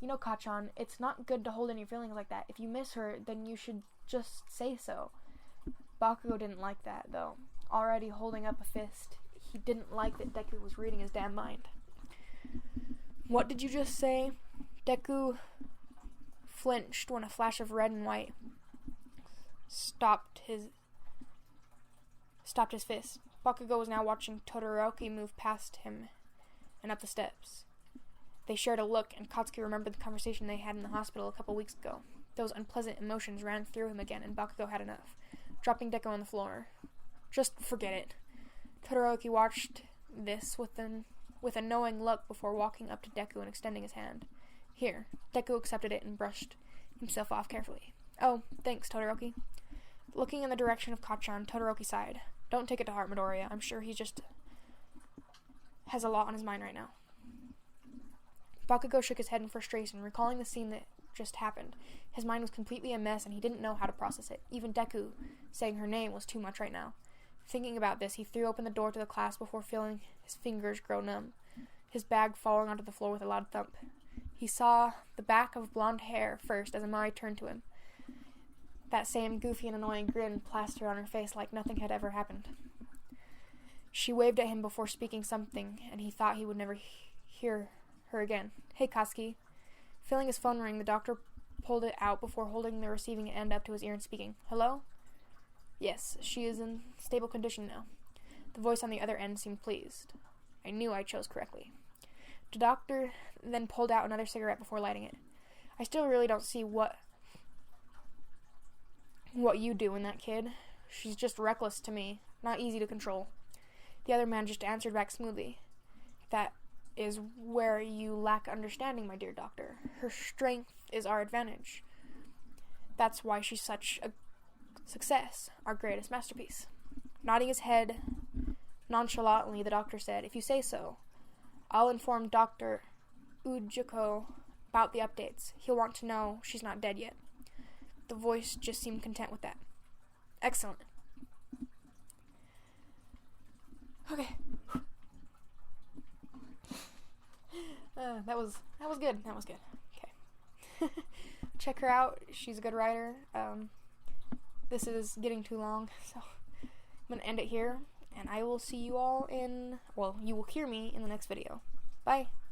You know, Kachan, it's not good to hold in your feelings like that. If you miss her, then you should just say so. Bakugo didn't like that, though. Already holding up a fist, he didn't like that Deku was reading his damn mind. What did you just say? Deku flinched when a flash of red and white stopped his fist. Bakugo was now watching Todoroki move past him and up the steps. They shared a look, and Katsuki remembered the conversation they had in the hospital a couple weeks ago. Those unpleasant emotions ran through him again, and Bakugo had enough, dropping Deku on the floor. Just forget it. Todoroki watched this with a knowing look before walking up to Deku and extending his hand. Here. Deku accepted it and brushed himself off carefully. Oh, thanks, Todoroki. Looking in the direction of Kachan, Todoroki sighed. Don't take it to heart, Midoriya. I'm sure he just has a lot on his mind right now. Bakugo shook his head in frustration, recalling the scene that just happened. His mind was completely a mess, and he didn't know how to process it. Even Deku saying her name was too much right now. Thinking about this, he threw open the door to the class before feeling his fingers grow numb, his bag falling onto the floor with a loud thump. He saw the back of blonde hair first as Amari turned to him. That same goofy and annoying grin plastered on her face like nothing had ever happened. She waved at him before speaking something, and he thought he would never hear her again. Hey, Katsuki. Feeling his phone ring, the doctor pulled it out before holding the receiving end up to his ear and speaking. Hello? Yes, she is in stable condition now. The voice on the other end seemed pleased. I knew I chose correctly. The doctor then pulled out another cigarette before lighting it. I still really don't see what you do in that kid. She's just reckless to me, not easy to control. The other man just answered back smoothly. That is where you lack understanding, my dear doctor. Her strength is our advantage. That's why she's such a success, our greatest masterpiece. Nodding his head nonchalantly, the doctor said, If you say so, I'll inform Dr. Ujiko about the updates. He'll want to know she's not dead yet. The voice just seemed content with that. Excellent. Okay. That was good. Okay. Check her out. She's a good writer. This is getting too long, so I'm going to end it here. And I will see you all you will hear me in the next video. Bye.